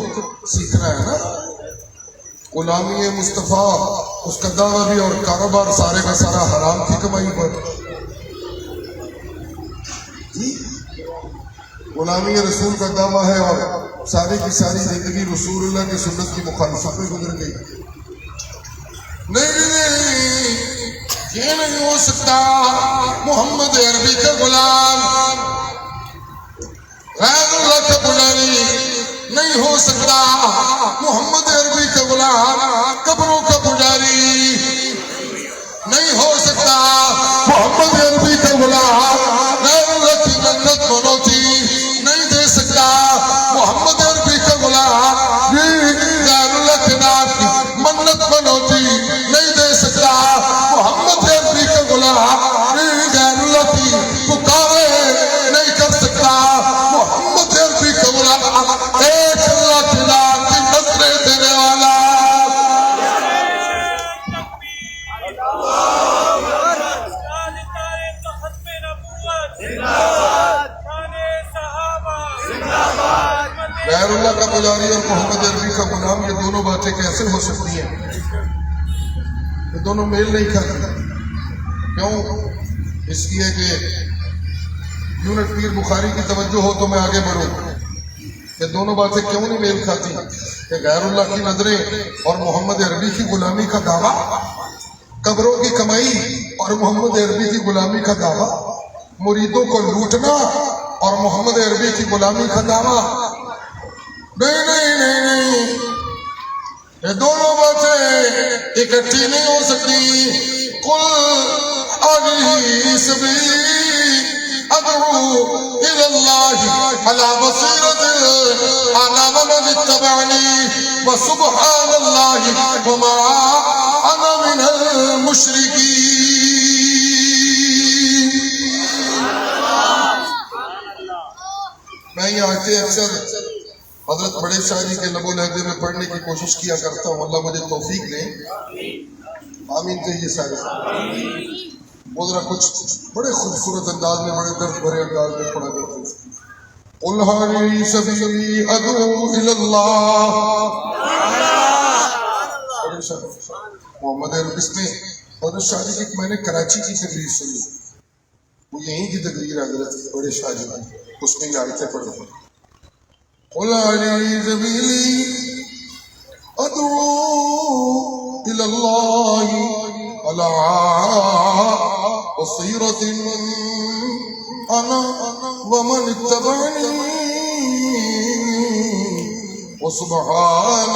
سیکھنا ہے نا. غلامی مصطفیٰ اس کا دعویٰ بھی اور کاروبار سارے کا سارا حرام کی کمائی پر. غلامی رسول کا دعویٰ ہے اور ساری کی ساری زندگی رسول اللہ کی سنت کی مخالفت میں گزر گئی. نہیں، یہ نہیں ہو سکتا. محمد عربی کا غلام غیر اللہ کا پجاری نہیں ہو سکتا. محمد عربی کا غلام قبروں کا پجاری نہیں ہو سکتا. محمد عربی کا غلام غیر اللہ کی منت منوتی نہیں دے سکتا. محمد عربی کا غلام غیر اللہ کے نام کی منت منوتی نہیں دے سکتا. محمد عربی کا غلام غیر اللہ کی پکارے نہیں کر سکتا. محمد عربی کا غلام ایک اللہ کے نام کی نظریں دینے والا. غیر اللہ کا پجاری اور محمد عربی کا غلام، یہ دونوں باتیں کیسے ہو سکتی ہیں؟ یہ دونوں میل نہیں کھاتے. کیوں؟ اس لیے کہ یونٹ پیر بخاری کی توجہ ہو تو میں آگے بڑھوں. یہ دونوں باتیں کیوں نہیں میل کھاتی کہ غیر اللہ کی نظریں اور محمد عربی کی غلامی کا دعویٰ، قبروں کی کمائی اور محمد عربی کی غلامی کا دعویٰ، مریدوں کو لوٹنا اور محمد عربی کی غلامی کا دعویٰ. نہیں نہیں نہیں نہیں، یہ دونوں باتیں اکٹھی نہیں ہو سکتی. قل ادعو سبیلی ادعو الی اللہ علی بصیرۃ انا ومن اتبعنی وسبحان اللہ وما انا من المشرکین. میں یہ آیتیں اکثر حضرت بڑے شاعری کے لب و لہجے میں پڑھنے کی کوشش کیا کرتا ہوں. اللہ مجھے توفیق دے. آمین کہیے سارے. وہ ذرا کچھ بڑے خوبصورت انداز میں، بڑے درد بھرے انداز میں پڑھا کرتے تھے. قل هذه سبيلي ادعو الى الله. محمد عربی نے حضرت شاہ جی کی، میں نے کراچی کی تقریر سنی، وہ یہیں کی تقریر حضرت بڑے شاہ جی کی، اس میں یہ آیتیں پڑھ رہے. قل هذه سبيلي ادعو الى الله على بصيرة انا ومن اتبعني وسبحان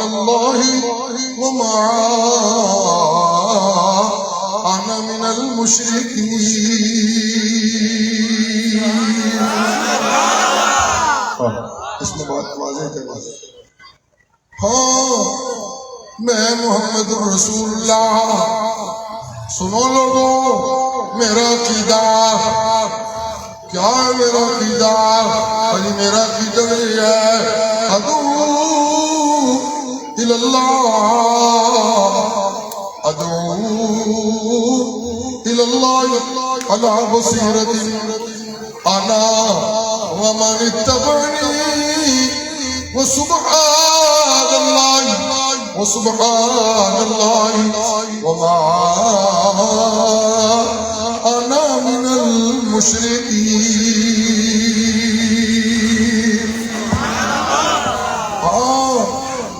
الله وما انا من المشركين. اس میں بات واضح کروا دیں. ہاں میں محمد رسول اللہ. سنو لوگو میرا عقیدہ کیا ہے؟ میرا عقیدہ علی، میرا عقیدہ یہ ہے ادعو الی اللہ، ادعو الی اللہ علی بصیرۃ انا ومن اتبعنی وسبحان اللہ وما انا من المشرکین.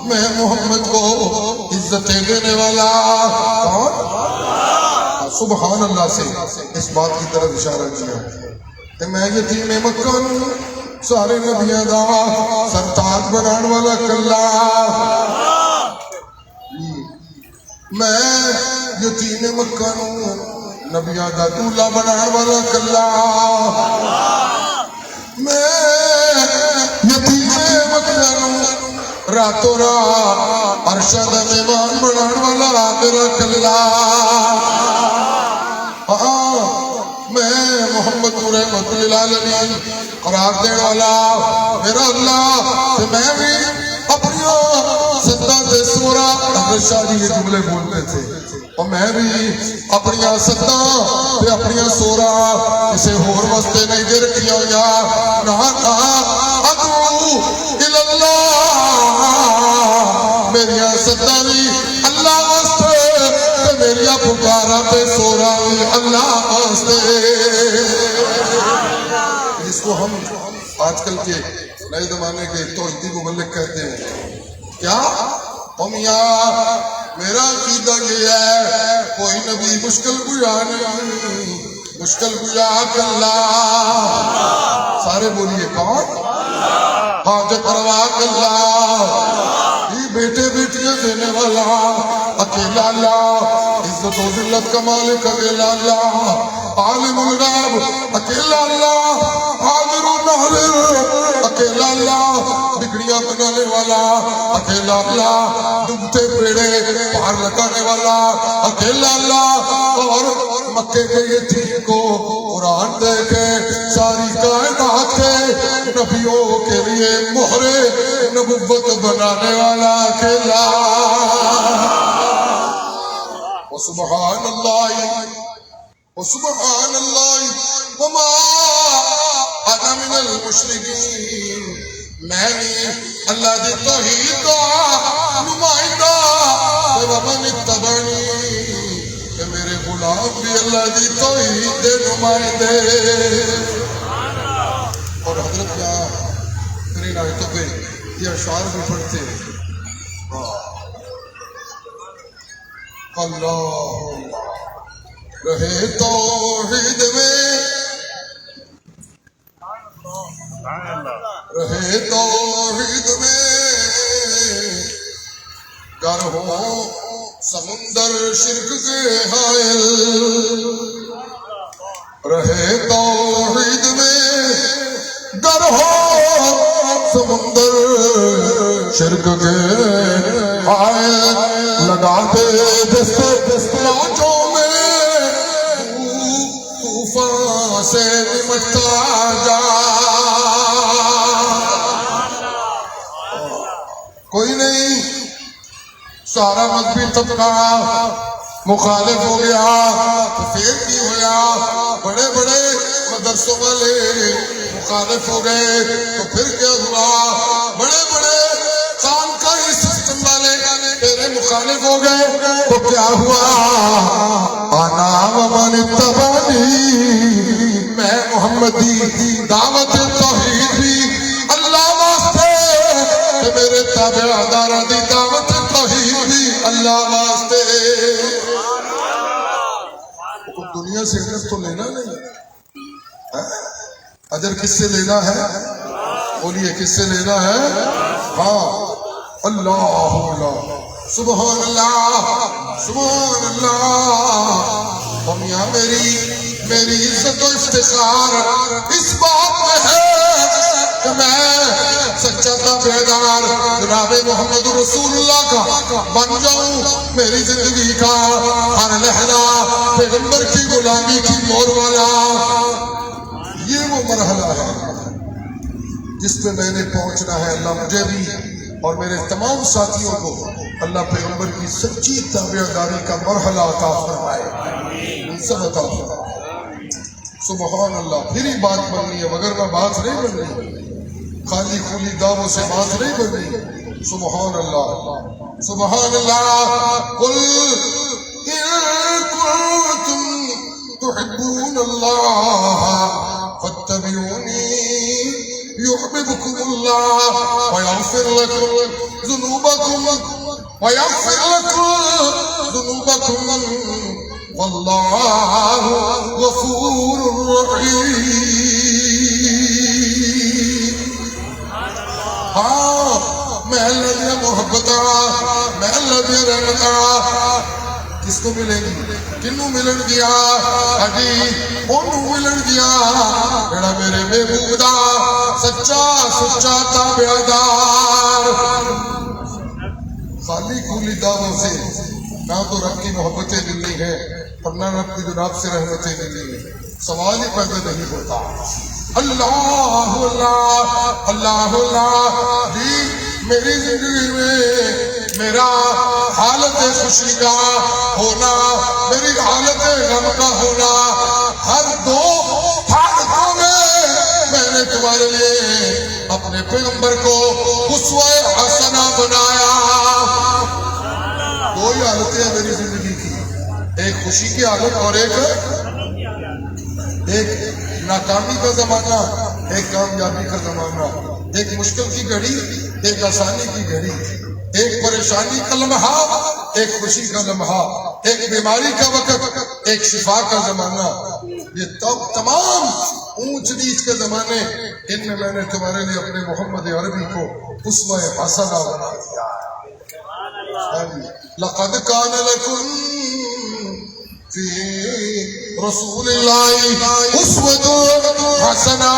میں محمد کو عزتیں دینے والا کون؟ سبحان اللہ سے اس بات کی طرف اشارہ کیا کہ میں یتیم مکہ نوں سارے نبیاں دا سرتاج بنان والا کلا. میں یتیم مکہ نوں نبیاں دا دولہ بنان والا کلا. میں یتیم مکہ نوں راتوں رات عرشہ دا مہمان بنان والا میرا کلا. میں محمد رحمت للعالمین قرار دینے والا میرا اللہ. میں بھی اپنی ستا دے سورا حضرت شاہ جی یہ جملے بولتے تھے، اور میں بھی اپنی ستا تے اپنی سورا کسے ہور واسطے نہیں دے رکھیا ہویا. نہ ادعو الی اللہ، میری ستا بھی اللہ واسطے تے میری پکارا تے سورا بھی اللہ واسطے. جس کو ہم آج کل کے نئے زمانے کے توحیدی مبلغ کہتے ہیں. کیا میاں میرا عقیدہ یہ ہے کوئی نبی مشکل کجا نہیں، مشکل کجا اللہ. سارے بولیے کون؟ حاجت روا اللہ، یہ بیٹے بیٹیاں دینے والا اکیلا اللہ، عزت و ذلت کا مالک اکیلا اللہ، عالم الغیب اکیلا اللہ، حاضر و ناظر اکیلا اللہ، بگڑیاں بنانے والا اکیلا اللہ، ڈوبتے پیڑے پار لگانے والا اکیلا اللہ. اور مکے کے یتیم کو قرآن دے کے ساری کائنات کے نبیوں کے لیے مہر نبوت بنانے والا اکیلا. وسبحان اللہ وما انا من المشرکین. میں نہیں اللہ دی توحید دا نمائندہ، ومن اتبعنی، کہ میرے غلام بھی اللہ دی توحید دے نمائندے. اور حضرت یہاں میری آیتوں پہ یہ اشعار بھی پڑھتے ہیں. اللہ رہے توحید میں، رہے توحید میں، گر ہو سمندر شرک کے حائل. رہے توحید میں گر ہو سمندر شرک کے حائل. لگاتے دست موجوں میں طوفان سے نمٹتا جا. کوئی نہیں سارا مذہبی طبقہ مخالف ہو گیا تو پھر کی ہوا؟ بڑے بڑے مدرسوں والے مخالف ہو گئے تو پھر کیا ہوا؟ بڑے بڑے خانقاہی سسٹم والے میرے مخالف ہو گئے تو کیا ہوا؟ انا ومن اتبعنی، میں محمدی دعوت توحید بھی اللہ واسطے کہ میرے تابعداراں دی دعوت توحید بھی اللہ واسطے۔ دنیا سے اجر تو لینا نہیں، اجر کس سے لینا ہے؟ بولیے کس سے لینا ہے؟ ہاں، اللہ اللہ، سبحان اللہ سبحان اللہ۔ اور یہاں میری عزت و افتخار اس بات میں ہے کہ میں سچا تابعدار جناب محمد رسول اللہ کا بن جاؤں۔ میری زندگی کا ہر لہجہ پیغمبر کی غلامی کی مور والا، یہ وہ مرحلہ ہے جس پہ میں نے پہنچنا ہے۔ اللہ مجھے بھی اور میرے تمام ساتھیوں کو اللہ پیغمبر کی سچی تابعداری کا مرحلہ عطا فرمائے، سب عطا فرمائے۔ سبحان اللہ۔ پھر ہی بات بننی ہے، مگر میں بات نہیں بن رہی، خالی کھلی دعووں سے بات نہیں بن رہی۔ سبحان اللہ سبحان اللہ۔ قل ان کنتم تحبون اللہ فاتبعونی يحببكم الله ويغفر لكم ذنوبكم والله غفور رحيم۔ ہاں، میں اللہ دیا محبت میں اللہ دیا رحمت کس کو ملے گی؟ کنوں ملن گیا؟ اجی انہوں ملن گیا جڑا میرے محبوب دا سچا سچا تابعدار۔ خالی کھلی دعووں سے نہ تو رب کی محبتیں ملنی ہے اور نہ رب کی جناب سے رحمتیں ملنی ہے، سوال ہی پیدا نہیں ہوتا۔ اللہ اللہ اللہ اللہ۔ جی میری زندگی میں میرا حالت خوشی کا ہونا، میری حالت غم کا ہونا، ہر دو حالتوں میں نے تمہارے لیے اپنے پیغمبر کو اسوہ حسنہ بنایا۔ دو ہی حالتیں ہیں میری زندگی کی، ایک خوشی کی حالت اور ایک ناکامی کا زمانہ، ایک کامیابی کا زمانہ، ایک مشکل کی گھڑی، ایک آسانی کی گھڑی، ایک پریشانی کا لمحہ، ایک خوشی کا لمحہ، ایک بیماری کا وقت، ایک شفا کا زمانہ۔ یہ تمام اونچ نیچ کے زمانے، ان میں نے تمہارے لیے اپنے محمد عربی کو اسوہ حسنہ بنا دیا۔ لقد كان لكم في رسول الله أسوة حسنة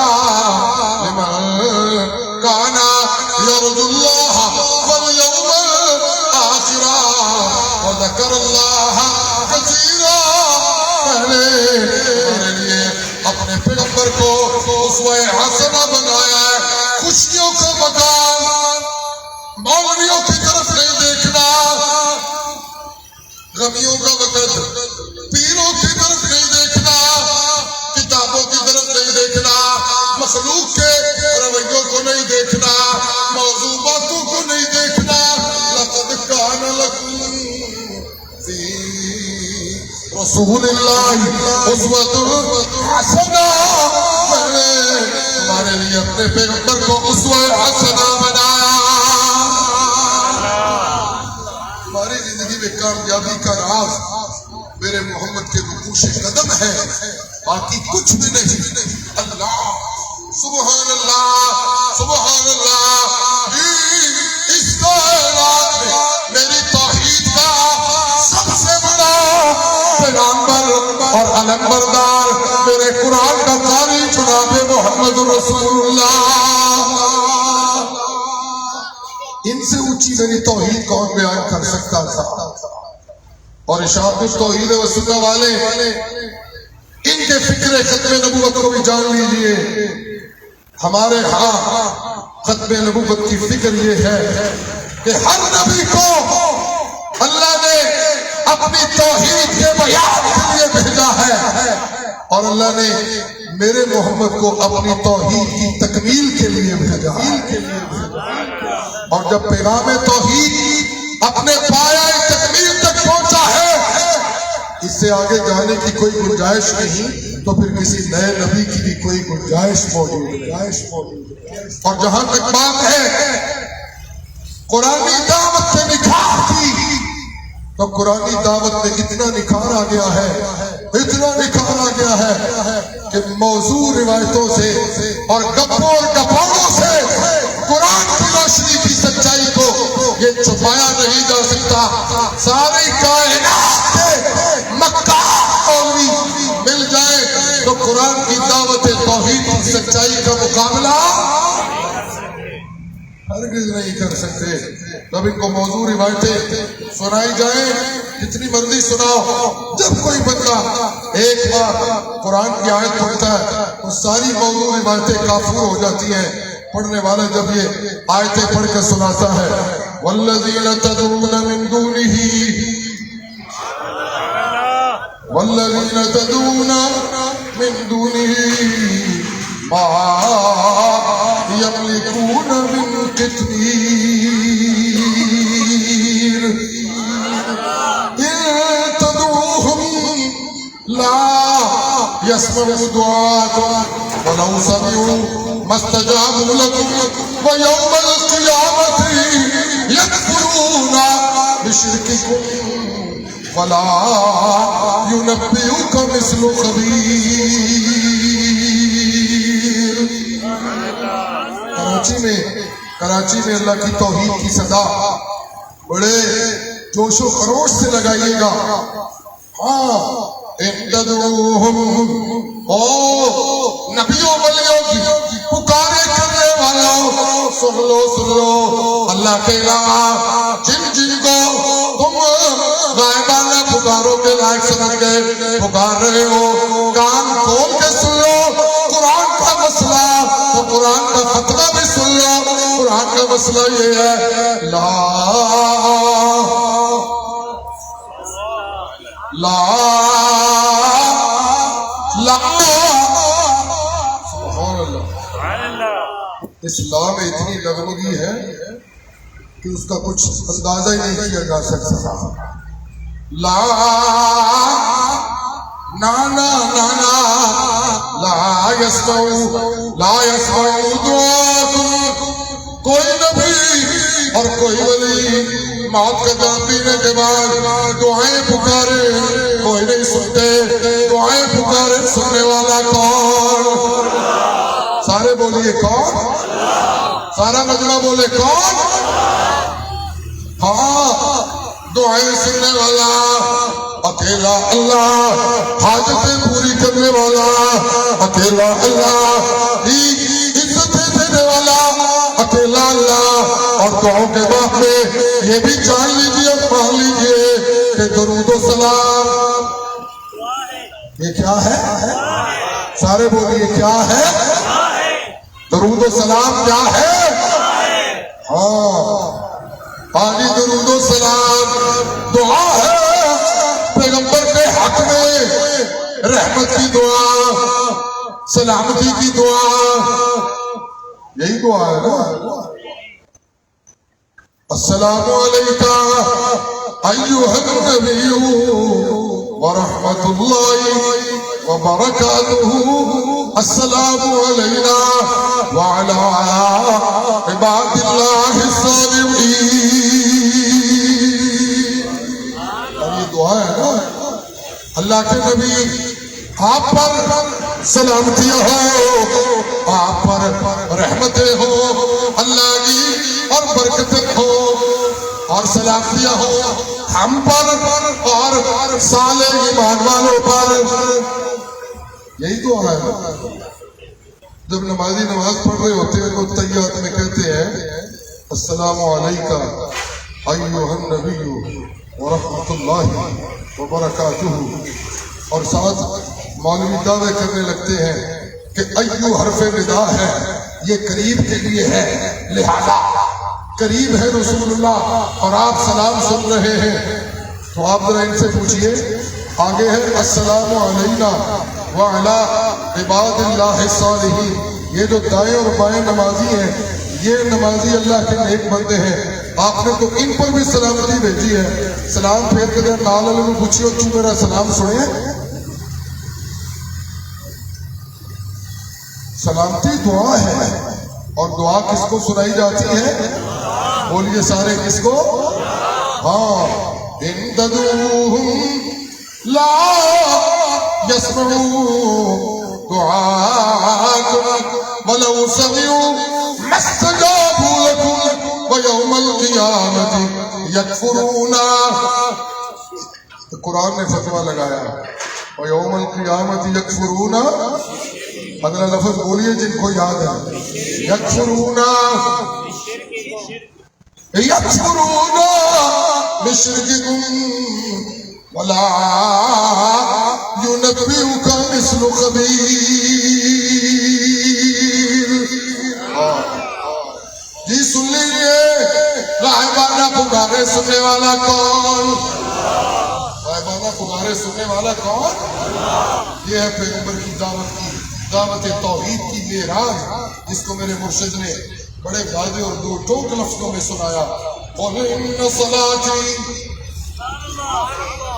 لمن كان يرجو الله واليوم الآخر وذكر الله كثيرا۔ میرے لیے اپنے پیغمبر کو اسوہ حسنہ بنایا ہے۔ خوشیوں کا مقام مولویوں کی طرف نہیں دیکھنا، غمیوں کا وقت پیروں کی طرف نہیں دیکھنا، کتابوں کی طرف نہیں دیکھنا، مخلوق کے رویوں کو نہیں دیکھنا، موضوع باتوں کو نہیں دیکھنا۔ لقد كان لكم في رسول الله أسوة حسنة۔ میں نے تمہارے لیے اپنے پیغمبر کو اسوہ حسنہ بنایا۔ ہماری زندگی میں کامیابی کا راز میرے محمد کے نقوش قدم ہے، باقی کچھ بھی نہیں۔ اللہ سبحان اللہ سبحان اللہ۔ اس کائنات میں میری توحید کا سب سے بڑا پیغمبر اور علم بردار میرے قرآن کا قاری جناب محمد رسول اللہ۔ ان سے اونچی میری توحید کون بیان کر سکتا تھا؟ اور اشاعت التوحید و سنہ والے ان کے فکر ختم نبوت کو بھی جان لیجئے۔ ہمارے ہاں ختم نبوت کی فکر یہ ہے کہ ہر نبی کو اللہ نے اپنی توحید کے بیان کے لیے بھیجا ہے، اور اللہ نے میرے محمد کو اپنی توحید کی تکمیل کے لیے بھیجا ہے۔ اور جب پیغام توحید اپنے پایہ تکمیل تک پہنچا ہے، اس سے آگے جانے کی کوئی گنجائش نہیں، تو پھر کسی نئے نبی کی بھی کوئی گنجائش موجود ہے۔ اور جہاں تک بات ہے قرآنی دعوت سے نکھار کی، تو قرآنی دعوت میں اتنا نکھار آ گیا ہے، اتنا نکھار آ گیا ہے کہ موضوع روایتوں سے اور گپوں اور گپوڑوں سے قرآن کی روشنی کی سچائی کو یہ چھپایا نہیں جا سکتا۔ ساری کائنات کے مکہ مولوی مل جائے تو قرآن کی دعوت توحید کی سچائی کا مقابلہ ہرگز نہیں کر سکتے۔ جب ان کو موضوع روایتیں سنائی جائیں، جتنی مرضی سناؤ، جب کوئی بندہ ایک بار قرآن کی آیت پڑھتا ہے تو ساری موضوع روایتیں کافور ہو جاتی ہیں۔ پڑھنے والا جب یہ آیتیں پڑھ کر سناتا ہے، وَالَّذِينَ تَدْعُونَ مِن دُونِهِ وَالَّذِينَ تَدْعُونَ مِن دُونِهِ مَا يَمْلِكُونَ مِن قِطْمِيرٍ إِن تَدْعُوهُمْ لَا يَسْمَعُوا دُعَاءَكُمْ وَلَوْ سَمِعُوا مَا اسْتَجَابُوا لَكُمْ وَيَوْمَ الْقِيَامَةِ يَكْفُرُونَ بِشِرْكِكُمْ وَلَا يُنَبِّئُكَ مِثْلُ خَبِيرٍ۔ کراچی میں اللہ کی توحید کی صدا بڑے جوش و خروش سے لگائیے گا۔ ہاں، ان تدعوہم، او نبیوں ولیوں کی پکارے کرنے والوں، سن لو اللہ کے علاوہ جن کو تم غائبانہ پکاروں کے لائق سمجھ گئے پکار رہے ہو، کان کھول کے سن لو۔ قرآن کا مسئلہ تو قرآن کا فتویٰ بھی سن لو۔ قرآن کا مسئلہ یہ ہے، لا سبحان اللہ۔ اس لا میں اتنی لغوگی ہے کہ اس کا کچھ اندازہ ہی نہیں کیا جا سکتا۔ لا نانا نانا لا يسمعوا دعاءكم، کوئی نبی اور کوئی ولی موت کا جام پینے کے بعد دعائیں پکارے کوئی نہیں سنتے۔ دعائیں پکارے سننے والا کون؟ سارے بولیے کون؟ سارا مجمع بولے کون؟ ہاں، دعائیں سننے والا اکیلا اللہ، حاجتیں پوری کرنے والا اکیلا اللہ، عزت دینے والا اکیلا اللہ۔ اور دعاؤں کے بعد میں یہ بھی جان لیجیے اور مان لیجیے کہ درود و سلام یہ کیا ہے؟ سارے بولیے کیا ہے؟ درود و سلام کیا ہے؟ ہاں، آجی درود و سلام دعا ہے پیغمبر کے حق میں، رحمت کی دعا، سلامتی کی دعا، یہی دعا ہے نا۔ السلام علیکہ ایھا النبی ورحمۃ اللہ وبرکاتہ، السلام علینا وعلی عباد اللہ الصالحین۔ یہ دعا ہے نا، اللہ کے نبی آپ پر سلامتیاں ہو، آپ پر رحمتیں ہو اللہ کی اور برکتیں ہو اور سلامتیاں ہو ہم پر اور صالح ایمان والوں پر۔ یہی دعا ہے۔ جب نمازی نماز پڑھ رہے ہوتے ہیں تو تحیات میں کہتے ہیں السلام علیکہ ایھا النبی ورحمۃ اللہ وبرکاتہ، اور ساتھ مولوی دعوے کرنے لگتے ہیں کہ ایو حرف ندا ہے، یہ قریب کے لیے ہے، لہذا قریب ہے رسول اللہ اور آپ سلام سن رہے ہیں تو آپ ذرا ان سے پوچھئے. آگے ہے السلام علینا وعلی عباد اللہ الصالحین. یہ جو دائیں اور بائیں نمازی ہیں یہ نمازی اللہ کے نیک بندے ہیں. آپ نے تو ان پر بھی سلامتی بھیجی ہے. سلام پھیر کے دیں نال والے میں پوچھئے تو میرا سلام سنے. سلامتی دعا ہے اور دعا کس کو سنائی جاتی ہے؟ بولیے سارے کس کو؟ ہاں. ان تدعوہم لا يسمعوا دعاءكم ولو سمعوا ما استجابوا لكم ويوم القيامة يكفرون. قرآن نے فتویٰ لگایا ويوم القيامة يكفرون. اگلا لفظ بولیے جن کو یاد ہے. یکفرون یکفرون بشرککم ولا ينبئك مثل خبیر. جی سن لیجیے راہبانہ پکارے سننے والا کون؟ راہبانہ پکارے سننے والا کون؟ یہ ہے پیغمبر کی دعوت توحید کی معراج جس کو میرے مرشد نے بڑے واضح اور دو ٹوک لفظوں میں سنایا. قل ان صلاتی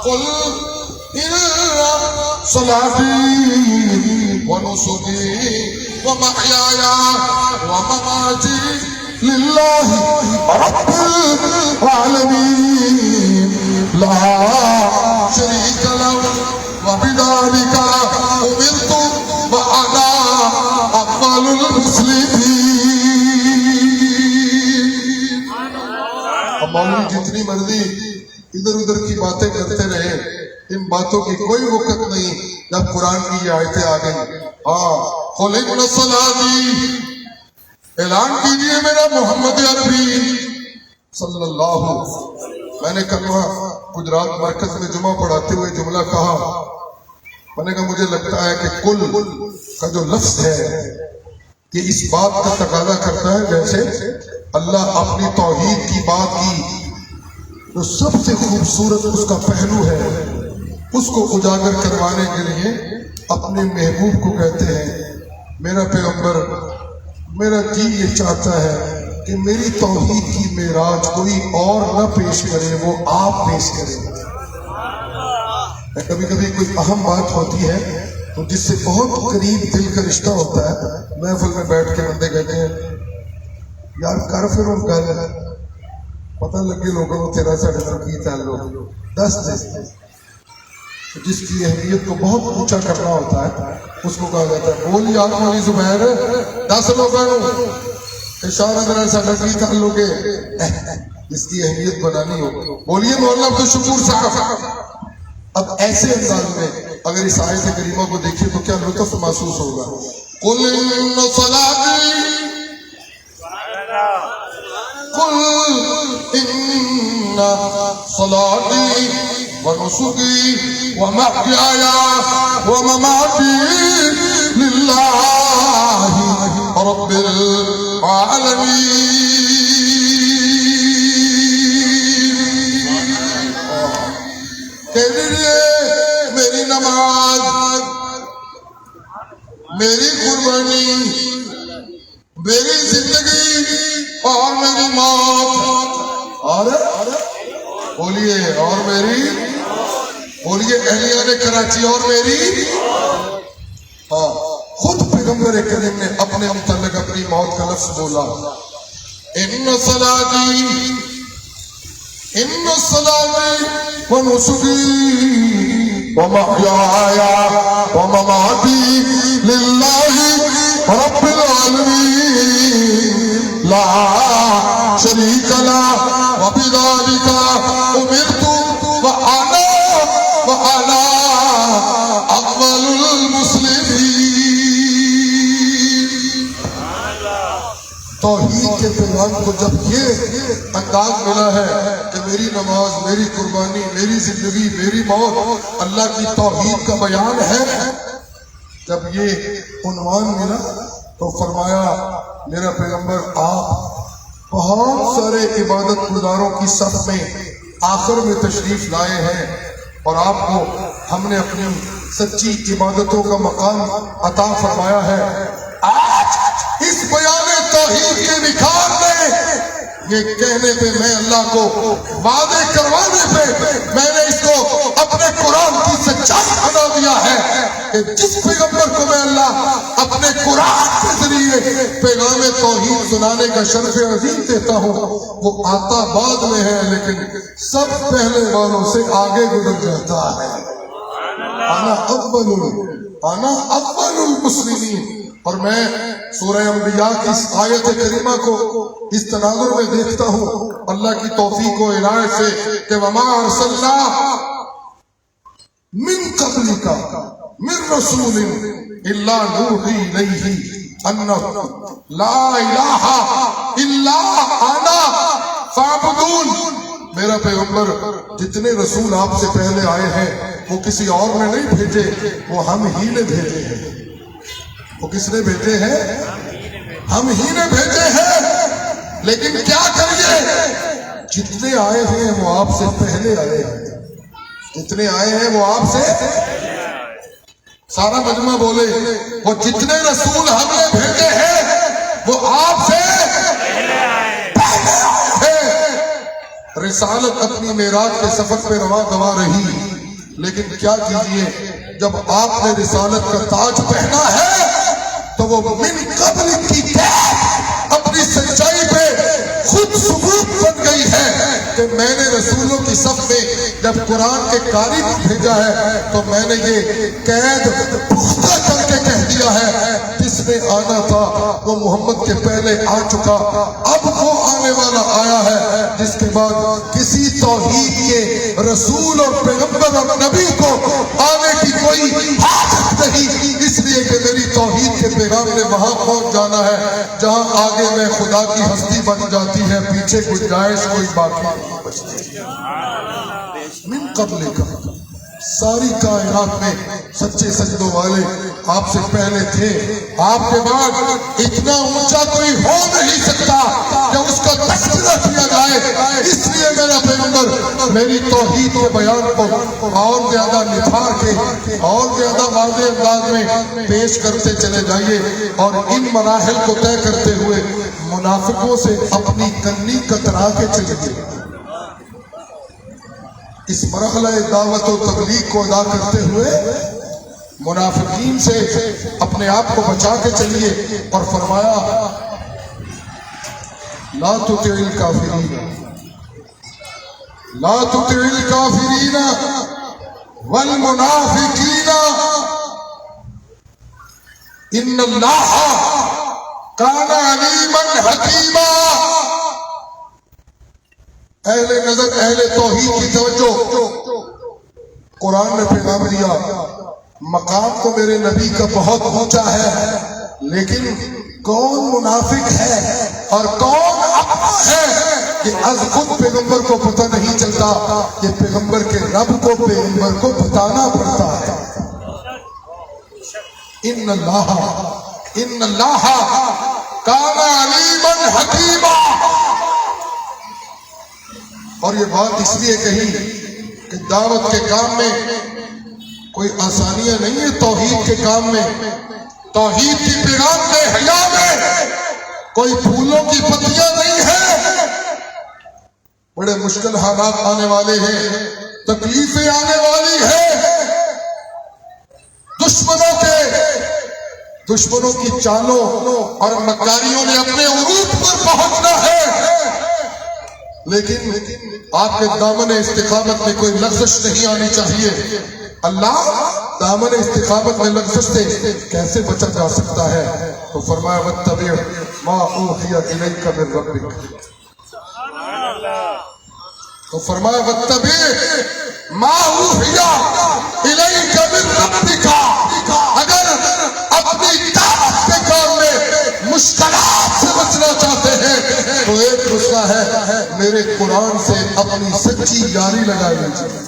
قل ان صلاتی ونسکی ومحیایا ومماتی للہ رب العالمین لا شریک لہ وبذلک امرت وَأَنَا أَفْضَلُ الْمُسْلِمِينَ. اب مولوی جتنی مرضی ادھر ادھر کی باتیں کرتے رہے ان باتوں کی کوئی وقت نہیں جب قرآن کی یہ آیتیں آ گئی. ہاں قُلْ إِنَّ صَلَاتِي اعلان کیجئے میرا محمد عربی صلی اللہ. میں نے کلمہ گجرات مرکز میں جمعہ پڑھاتے ہوئے جملہ کہا. میں نے کہا مجھے لگتا ہے کہ کل کا جو لفظ ہے کہ اس بات کا تقاضا کرتا ہے جیسے اللہ اپنی توحید کی بات کی جو سب سے خوبصورت اس کا پہلو ہے اس کو اجاگر کروانے کے لیے اپنے محبوب کو کہتے ہیں میرا پیغمبر میرا جی یہ چاہتا ہے کہ میری توحید کی معراج کوئی اور نہ پیش کرے وہ آپ پیش کریں. کبھی کبھی کوئی اہم بات ہوتی ہے تو جس سے بہت قریب دل کا رشتہ ہوتا ہے محفل میں بیٹھ کے بندے کہتے ہیں یار کر پھر اس گل پتہ لگے لوگوں کو تیرا ساڑھے سے کی تعلق دس جس کی اہمیت کو بہت اونچا کرنا ہوتا ہے اس کو کہا جاتا ہے بول یار مولی زبیر 10 لوگوں اشارہ میرا ساڑھے کی تعلق ہے جس کی اہمیت بنانی ہو. بولیے مولانا عبد الشکور صاحب. اب ایسے انداز میں اگر اس آیت کریمہ کو دیکھیں تو کیا لطف محسوس ہوگا. قل ان صلاتی قل ان صلاتی ونسکی ومحیایا ومماتی للہ رب العالمین. تیرے لیے میری نماز میری قربانی میری زندگی اور میری موت اور بولیے اور میری بولیے اہلیہ کراچی اور میری. ہاں خود پیغمبر کریم نے اپنے متعلق اپنی موت کا لفظ بولا ان صلاتی ان صلاتی ونسکی ومحیایا ومماتی للہ رب العالمین لا شریک لہ وبذلک امرت وأنا أفضل المسلمين. توحید کے پیغام کو جب یہ انداز ملا ہے کہ میری نماز میری قربانی میری زندگی میری موت اللہ کی توحید کا بیان ہے، جب یہ عنوان ملا تو فرمایا میرا پیغمبر آپ بہت سارے عبادت گزاروں کی صف میں آخر میں تشریف لائے ہیں اور آپ کو ہم نے اپنی سچی عبادتوں کا مقام عطا فرمایا ہے۔ آج اس بیان توحید کے نکھار میں یہ کہنے پہ میں اللہ کو وعدے کروانے پہ میں نے اس کو اپنے قرآن کی سچائی بنا دیا ہے کہ جس پیغمبر کو میں اللہ اپنے قرآن کے ذریعے پیغام توحید سنانے کا شرف عظیم دیتا ہوں، وہ آتا بعد میں ہے لیکن سب پہلے والوں سے آگے گزر جاتا ہے۔ انا اول المسلمین۔ اور میں سورہ انبیاء کی اس آیت کریمہ کو اس تناظر میں دیکھتا ہوں اللہ کی توفیق و عنایت سے کہ وما ارسلنا من قبلک من رسول الا نوحی الیہ انہ لا الہ الا انا فاعبدون۔ میرا پیغمبر جتنے رسول آپ سے پہلے آئے ہیں وہ کسی اور نے نہیں بھیجے، وہ ہم ہی نے بھیجے ہیں۔ وہ کس نے بھیجے ہیں؟ ہم ہی نے بھیجے ہیں۔ لیکن کیا کریے، جتنے آئے ہیں وہ آپ سے پہلے آئے ہیں، جتنے آئے ہیں وہ آپ سے سارا مجمع بولے وہ جتنے رسول ہم نے بھیجے ہیں وہ آپ سے پہلے آئے ہیں۔ رسالت اپنی معراج کے سفر پہ رواں گوا رہی، لیکن کیا کیجئے جب آپ نے رسالت کا تاج پہنا ہے تو وہ من قبل کی قید اپنی سچائی پہ خود ثبوت بن گئی ہے کہ میں نے رسولوں کی صف میں جب قرآن کے قاری کو بھیجا ہے تو میں نے یہ قید پختہ کر کے کہہ دیا ہے جس نے آنا تھا وہ محمد کے پہلے آ چکا، اب وہ آنے والا آیا ہے جس کے بعد کسی توحید کے رسول اور پیغمبر اور نبی کو آنے کی کوئی حاجت نہیں، اس لیے کہ میری توحید کے پیغام نے وہاں پہنچ جانا ہے جہاں آگے میں خدا کی ہستی بن جاتی ہے، پیچھے گنجائش کوئی باقی نہیں بچتی۔ من قبل کا ساری کائنات میں سچے سجدوں والے آپ سے پہلے تھے، آپ کے بعد اتنا اونچا کوئی ہو نہیں سکتا کہ اس کا تذکرہ کیا جائے، اس لیے میرا پیغمبر میری توحید کے بیان کو اور زیادہ نکھار کے اور زیادہ واضح انداز میں پیش کرتے چلے جائیے اور ان مراحل کو طے کرتے ہوئے منافقوں سے اپنی کنی کترا کے چلیے۔ اس مرحلہ دعوت و تبلیغ کو ادا کرتے ہوئے منافقین سے اپنے آپ کو بچا کے چلیے اور فرمایا لا تطع الکافرین لا تطع الکافرین والمنافقین ان اللہ کان علیما حکیما۔ اہل نظر اہل توحید کی توجہ، قرآن نے پیغام دیا مقام تو میرے نبی کا بہت اونچا ہے، لیکن کون منافق ہے اور کون اپنا ہے کہ از خود پیغمبر کو پتہ نہیں چلتا، کہ پیغمبر کے رب کو پیغمبر کو بتانا پڑتا ہے۔ ان اللہ کان علیما حکیما۔ اور یہ بات اس لیے کہی کہ دعوت کے کام میں کوئی آسانیاں نہیں ہے، توحید کے کام میں، توحید کی پیغام کے حیا میں کوئی پھولوں کی پتیاں نہیں ہے۔ بڑے مشکل حالات آنے والے ہیں، تکلیفیں آنے والی ہیں، دشمنوں کی چالوں اور مکاریوں نے اپنے عروج پر پہنچنا ہے، لیکن آپ کے دامن استقامت میں کوئی لغزش نہیں آنی چاہیے۔ اللہ دامن استقامت میں لغزش سے کیسے بچا جا سکتا ہے؟ تو فرمایا واتبع ما اوحی الیک من ربک، تو فرمایا واتبع ما اوحی الیک من ربک۔ اگر اپنی دعوت کے کام میں مشکلات سے بچنا چاہتے ہیں تو ایک نسخہ ہے، میرے قرآن سے اپنی سچی یاری لگا لیجیے۔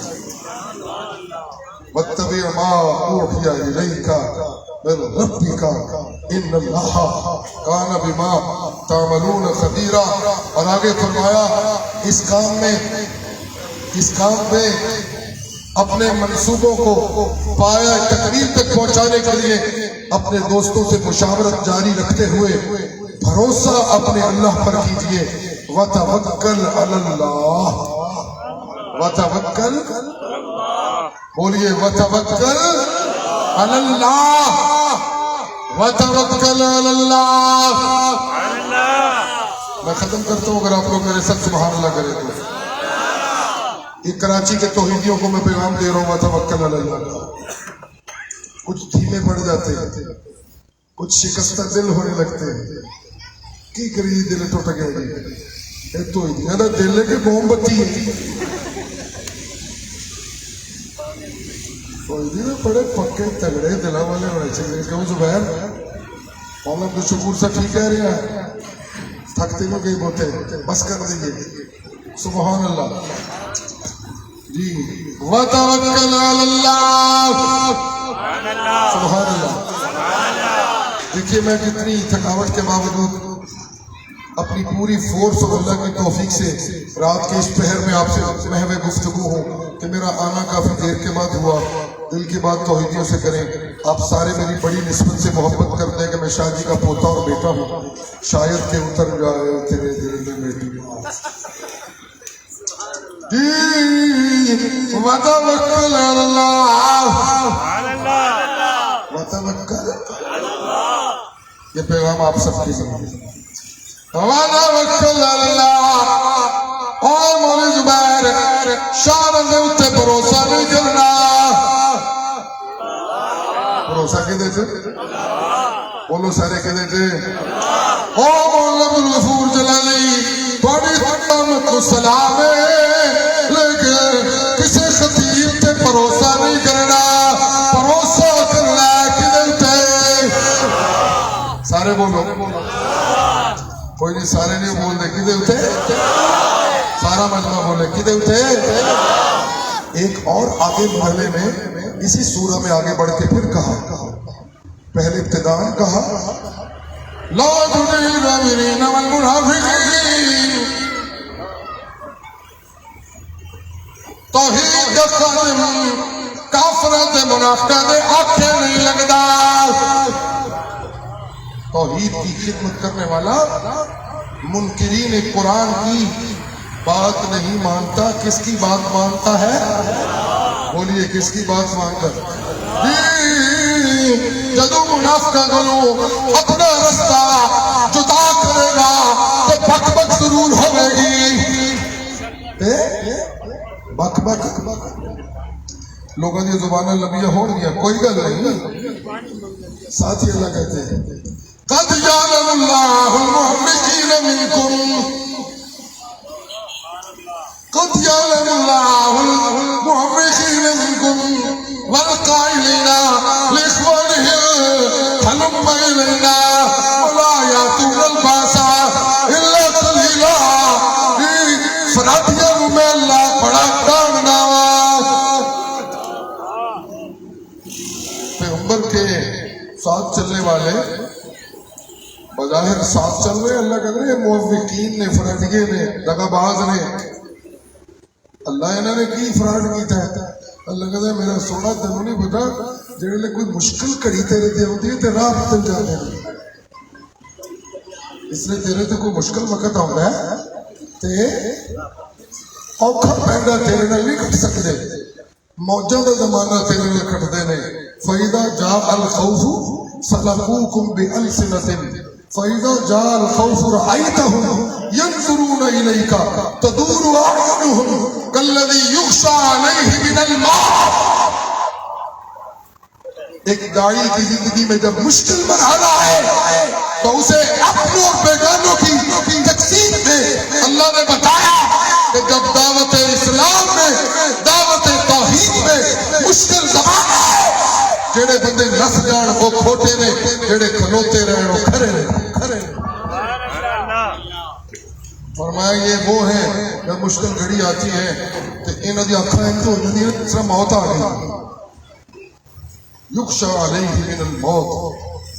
واتبع ما اوحی الیک من ربک ان اللہ کان بما تعملون خبیرا۔ اور آگے فرمایا اس کام میں اس کام میں اپنے منصوبوں کو پایا تقریر تک پہنچانے کے لیے اپنے دوستوں سے مشاورت جاری رکھتے ہوئے بھروسہ اپنے اللہ پر کیجیے. وتوکل علی اللہ، وتوکل، بولیے وتوکل علی اللہ، وتوکل علی اللہ. میں ختم کرتا ہوں، اگر آپ لوگ میرے ساتھ سبحان اللہ کریں تو. یہ کراچی کے توحیدیوں کو میں پیغام دے رہا ہوں وتوکل علی اللہ. کچھ دھیمے پڑ جاتے ہیں، کچھ شکستہ دل ہونے لگتے ہیں. کی کری دل ٹوٹ گئے جی، یہ تو دل کے موم بتی ہے. بڑے پکے تگڑے دلا والے ہونے چاہیے. کیوں زبیر مولانا عبد الشکور سے ٹھیک کہہ رہے ہیں، تھکتے میں کہیں بوتے بس کر دیجیے. سبحان اللہ جی. وتوکل علی اللہ، سبحان اللہ. دیکھیے میں کتنی تھکاوٹ کے باوجود اپنی پوری فورس اور اللہ کی توفیق سے رات کے اس پہر میں آپ سے محو گفتگو ہوں کہ میرا آنا کافی دیر کے بعد ہوا. دل کی بات توحیدیوں سے کریں. آپ سارے میری بڑی نسبت سے محبت کرتے ہیں کہ میں شاہ جی کا پوتا اور بیٹا ہوں. شاید کہ اتر جائے تیرے دل میں بیٹی. وتوکل علی اللہ، وتوکل. یہ پیغام آپ سب کے لیے. وتوکل علی اللہ. اور مولوی زبیر شان دے اتے بھروسہ نہیں کرنا. بھروسہ کے دے تھے بولو سارے کے دے تھے. او مولانا عبدالغفور جلالی بڑی رحمت کو سلام ہے، لیکن کسی خطیب تے بھروسہ نہیں کرنا. بھروسہ کرنا کدے تے. سارے بولو، کوئی نہیں سارے نہیں بول دے. کدے اٹھے؟ سارا مجمع بولے کدے اٹھے. ایک اور آگے مرحلے میں اسی سورہ میں آگے بڑھ کے پھر کہا، پہلے ابتداء کہا لا تطع الكافرین والمنافقین. توحید کا خادم کافراں تے منافقاں دے آنکھیں نہیں لگدا. توحید کی خدمت کرنے والا منکرین قرآن کی بات نہیں مانتا. کس کی بات مانتا ہے؟ بولیے کس کی بات مانتا ہے؟ جدو منافقہ کرو اپنا رستہ جدا کرے گا تو بک بک ضرور ہوئے گی. بک بک لوگوں کی زبانیں لمبیاں ہو گیا، کوئی گل نہیں. ساتھ ہی اللہ کہتے ہیں قد یعلم اللہ المحرقین منکم، قد یعلم اللہ المحرقین منکم والقائلین لاخوانہم هلم الینا ولا یاتون الباس الا قلیلا. فراتیاں میں اللہ بڑا کامنا. پیغمبر کے ساتھ چلنے والے بظاہر ساتھ چل رہے، اللہ کہہ رہے موفقین نے، فرادگے نے، دغا باز نے. اللہ انہوں نے کی فراڈ کیتا ہے؟ اللہ کہتا ہے میرا سونا تینوں نہیں پتا جڑے لے کوئی مشکل کڑی تیرے تے ہوتی ہے تے راہ بدل جانے ہیں. اس لیے تیرے تے کوئی مشکل وقت آتا ہے تے اوکھا پیندا تیرے نال نہیں کٹ سکتے. موجاں دا زمانہ تیرے نال کٹدے نے. فَإِذَا جَاءَ الْخَوْفُ سَلَقُوكُمْ بِأَلْسِنَةٍ فَإِذَا جَاءَ الْخَوْفُ رَأَيْتَهُمْ يَنْظُرُونَ إِلَيْكَ تَدُورُ أَعْيُنُهُمْ كَالَّذِي يُغْشَىٰ عَلَيْهِ مِنَ الْمَاءِ. ایک داعی کی زندگی میں جب مشکل مرحلہ ہے تو اسے اپنوں اور بیگانوں کی تقسیم میں اللہ نے بتایا کہ جب دعوت اسلام میں، دعوت توحید میں مشکل زمانہ ہے، جڑے بندے نس جان وہ کھوٹے نے، جڑے کھلوتے رہے وہ کھڑے رہے. فرمایا یہ وہ ہیں جب مشکل گھڑی آتی ہے تو انہوں دی آنکھیں تو ہو جاتی ہیں جس طرح موت آ گئی. یغشیٰ علیہ من الموت.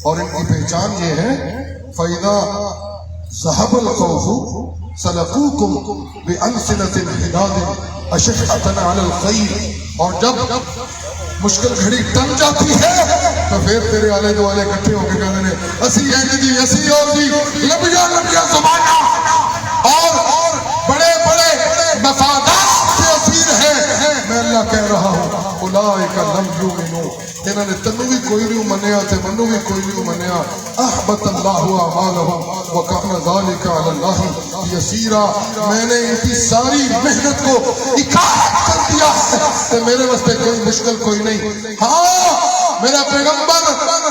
اور ان کی پہچان یہ ہے فَإِذَا ذَهَبَ الْخَوْفُ سَلَقُوكُمْ بِأَلْسِنَةٍ حِدَادٍ اشحۃ علی الخیر، اور جب مشکل گھڑی ٹل جاتی ہے تو پھر تیرے آلے دوالے اکٹھے ہو کے کہتے ہیں اسی اینج جی اسی اور جی لمبیا لمبیا زمانہ اور بڑے بڑے مفادات کے اسیر ہیں۔ میں اللہ کہہ رہا ہوں اولئک لم یؤمنوا، انہوں نے تنو بھی کوئی نہیں منیا تے منو بھی کوئی نہیں منیا۔ احبط اللہ اعمالهم وکان ذلک علی اللہ یسیرا، میں نے ان کی ساری محنت کو اکاٹ کر دیا تے میرے واسطے کوئی مشکل کوئی نہیں۔ ہاں میرا پیغمبر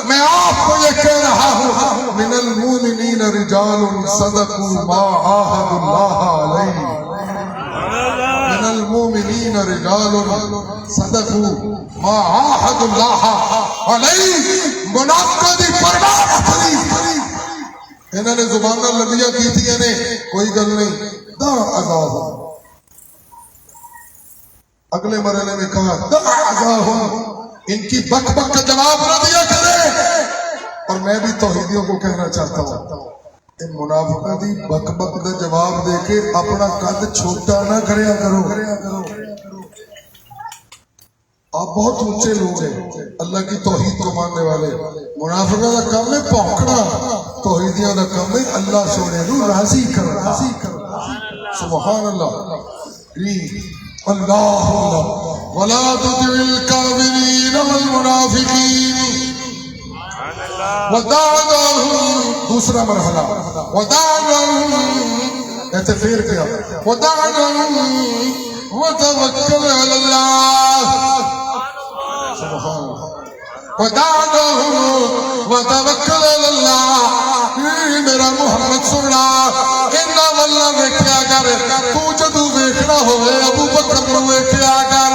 میں آپ کو یہ کہہ رہا ہوں من المؤمنین رجال صدقوا ما عاهدوا الله علیہ، من المؤمنین رجال صدقوا ما عاهدوا الله علیہ، منافقہ دی پرواہ نہ کری۔ انہوں نے زبانہ لمبیاں کی تھی نے کوئی گل نہیں، دع اذاہم، اگلے مرحلے میں کہا دع اذاہم، ان کی بک بک کا جواب نہ دیا کرے۔ اور میں بھی توحیدیوں کو کہنا چاہتا ہوں ان منافقہ دی بک بک کا جواب دے کے اپنا قد چھوٹا نہ کریا کرو۔ آپ بہت اونچے لوگ ہیں اللہ کی توحید کو ماننے والے، منافقہ کا کام ہے پونکنا، توحیدیوں کا کام ہے اللہ سونے نو راضی کرنا۔ سبحان اللہ، اللہ ولا تطع الکافرین والمنافقین ودعهم، دوسرا مرحلہ ودعهم، اعتفیر کیا ودعهم وتوکل علی اللہ، سبحان اللہ، ودعهم وتوکل علی اللہ۔ میرا محمد سننا انہاں والله ویکھیا کر، تو جدوں ویکھنا ہوئے ابو بکر نوں ویکھیا کر،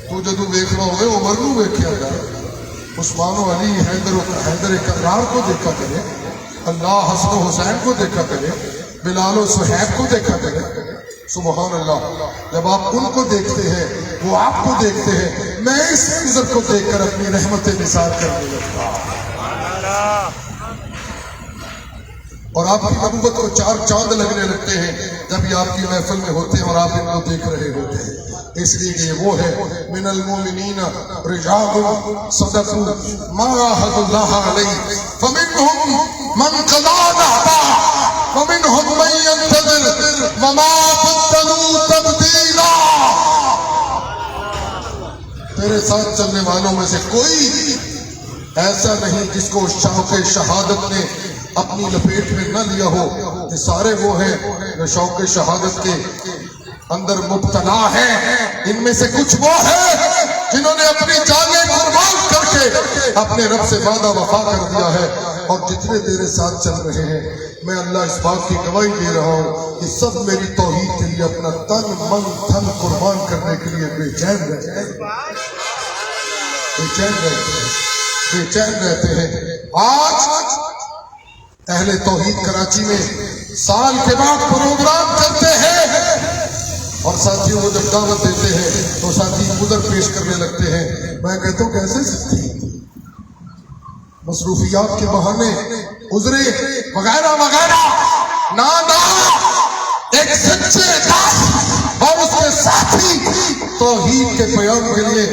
تو جدوں ویکھنا ہوئے عمر نوں ویکھیا کر، عثمان و علی حیدر کرار کو دیکھا کرے، اللہ حسن و حسین کو دیکھا کرے، بلال و صہیب کو دیکھا کرے۔ سبحان اللہ، جب آپ ان کو دیکھتے ہیں وہ آپ کو دیکھتے ہیں، میں اس منظر کو دیکھ کر اپنی رحمت نثار کرنے لگتا اور آپ کی نبوت کو چار چاند لگنے لگتے ہیں جب یہ آپ کی محفل میں ہوتے ہیں اور آپ ان کو دیکھ رہے ہوتے ہیں۔ اس لیے کہ وہ ہے من المؤمنین رجال صدقوا ما عاهدوا الله علیہ فمنهم من قضى نحبه ومنهم من ينتظر وما بدلوا تبدیلا۔ تیرے ساتھ چلنے والوں میں سے کوئی ایسا نہیں جس کو شوق شہادت نے اپنی لپیٹ میں نہ لیا ہو، یہ سارے وہ ہیں جو شوق شہادت کے اندر مبتلا ہے۔ ان میں سے کچھ وہ ہیں جنہوں نے اپنی جانیں قربان کر کے اپنے رب سے وعدہ وفا کر دیا ہے، اور جتنے تیرے ساتھ چل رہے ہیں میں اللہ اس بات کی گواہی دے رہا ہوں کہ سب میری توحید کے لیے اپنا تن من دھن قربان کرنے کے لیے بے چین رہتے ہیں، بے چین رہتے ہیں۔ آج اہل توحید کراچی میں سال کے بعد پروگرام کرتے ہیں اور ساتھیوں کو جب دعوت دیتے ہیں تو ساتھی ادھر پیش کرنے لگتے ہیں۔ میں کہتا ہوں کیسے سکتی مصروفیات کے بہانے عذرے وغیرہ وغیرہ، نہ ایک سچے داس اور اس کے ساتھی توحید کے پیام کے لیے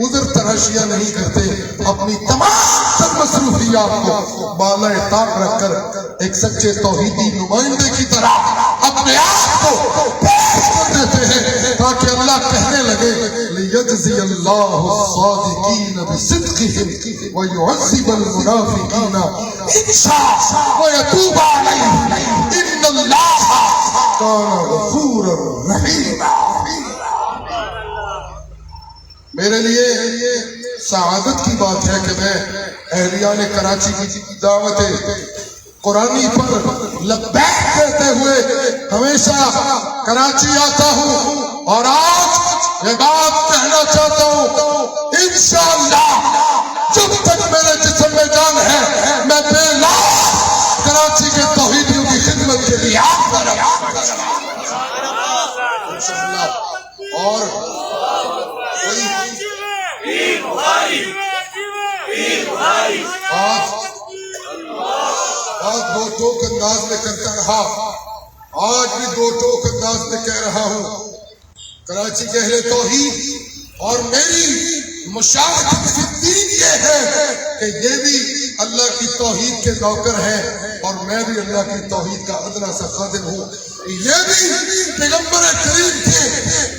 عذر تراشیاں نہیں کرتے، اپنی تمام مصروفیات کو بالائے طاق رکھ کر ایک سچے توحیدی نمائندے کی طرح اپنے آپ کو پیش کر دیتے ہیں تاکہ اللہ کہنے لگے لیجزی اللہ الصادقین بصدقہم ویعذب المنافقین ان شاء ویتوب علیہم ان اللہ کان غفورا رحیما۔ میرے لیے سعادت کی بات ہے کہ میں اہلیان کراچی کی دعوت قرآنی پر لبیک کہتے ہوئے ہمیشہ کراچی آتا ہوں، اور آج یہ بات کہنا چاہتا ہوں انشاءاللہ جب تک میرے جسم میں جان ہے میں بے لاس کراچی کے توحیدیوں کی خدمت کے لیے آتا رہا اور آج بہت ٹوک انداز میں کرتا رہا آج بھی دو ٹوک انداز میں کہہ رہا ہوں، کراچی کے اہل توحید اور میری مشارکت فی الدین یہ ہے کہ یہ بھی اللہ کی توحید کے نوکر ہیں اور میں بھی اللہ کی توحید کا ادنا سا خادم ہوں۔ یہ بھی پیغمبر کریم کے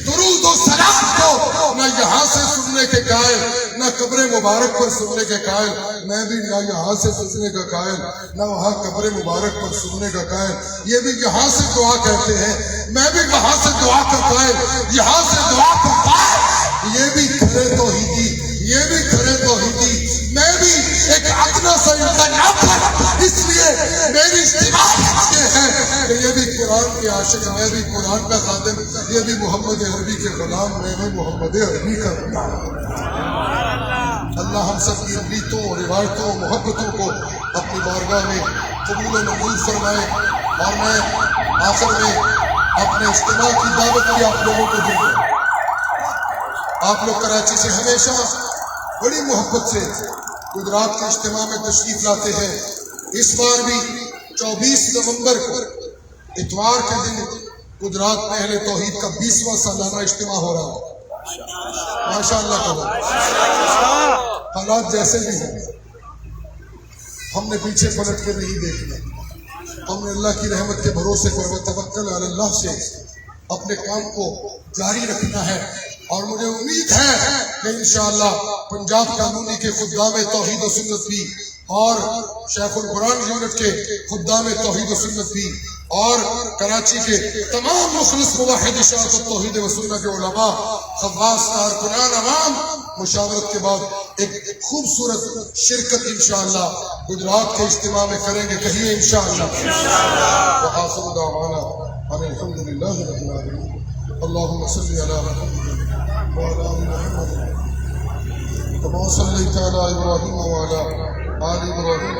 درود و سلام کو نہ یہاں سے سننے کے قائل، نہ قبر مبارک پر سننے کے قائل، میں بھی نہ یہاں سے سننے کا قائل نہ وہاں قبر مبارک پر سننے کا قائل۔ یہ بھی یہاں سے دعا کہتے ہیں، میں بھی وہاں سے دعا کا قائل، یہاں سے دعا کا قائل۔ یہ بھی کھڑے توحیدی، یہ بھی کھڑے توحیدی، میں بھی ایک ادنا سا نوکر، اس لیے میری اجتماع یہ ہے کہ یہ بھی قرآن کے عاشق، میں بھی قرآن کا خادم، یہ بھی محمد عربی کے غلام، میں بھی محمد عربی کا غلام۔ اللہ ہم سب کی ریتوں، روایتوں، محبتوں کو اپنی بارگاہ میں قبول و منظور فرمائے، اور میں آخر میں اپنے اجتماع کی دعوت کی آپ لوگوں کو دوں گا۔ آپ لوگ کراچی سے ہمیشہ بڑی محبت سے گجرات کے اجتماع میں تشریف لاتے ہیں۔ اس بار بھی 24 نومبر کو اتوار کے دن گجرات میں اہل توحید کا 20واں سالانہ اجتماع ہو رہا ہے۔ ماشاء اللہ کہو، حالات جیسے بھی ہیں ہم نے پیچھے پلٹ کے نہیں دیکھنا، ہم نے اللہ کی رحمت کے بھروسے پر توکل علی اللہ سے اپنے کام کو جاری رکھنا ہے، اور مجھے امید ہے کہ انشاءاللہ پنجاب قانونی کے خدام توحید و سنت بھی، اور شیخ القرآن یونٹ کے خدام توحید و سنت بھی، اور کراچی کے تمام مخلص موحد اشاعت التوحید و سنت کے علماء، خواص کارکنان عوام مشاورت کے بعد ایک خوبصورت شرکت انشاءاللہ گجرات کے اجتماع میں کریں گے، کہیے انشاءاللہ۔ وآخر دعوانا ان الحمدللہ رب العالمین۔ اللہم صلی علی محمد وعلی آل محمد كما صليت على إبراهيم وعلى آل إبراهيم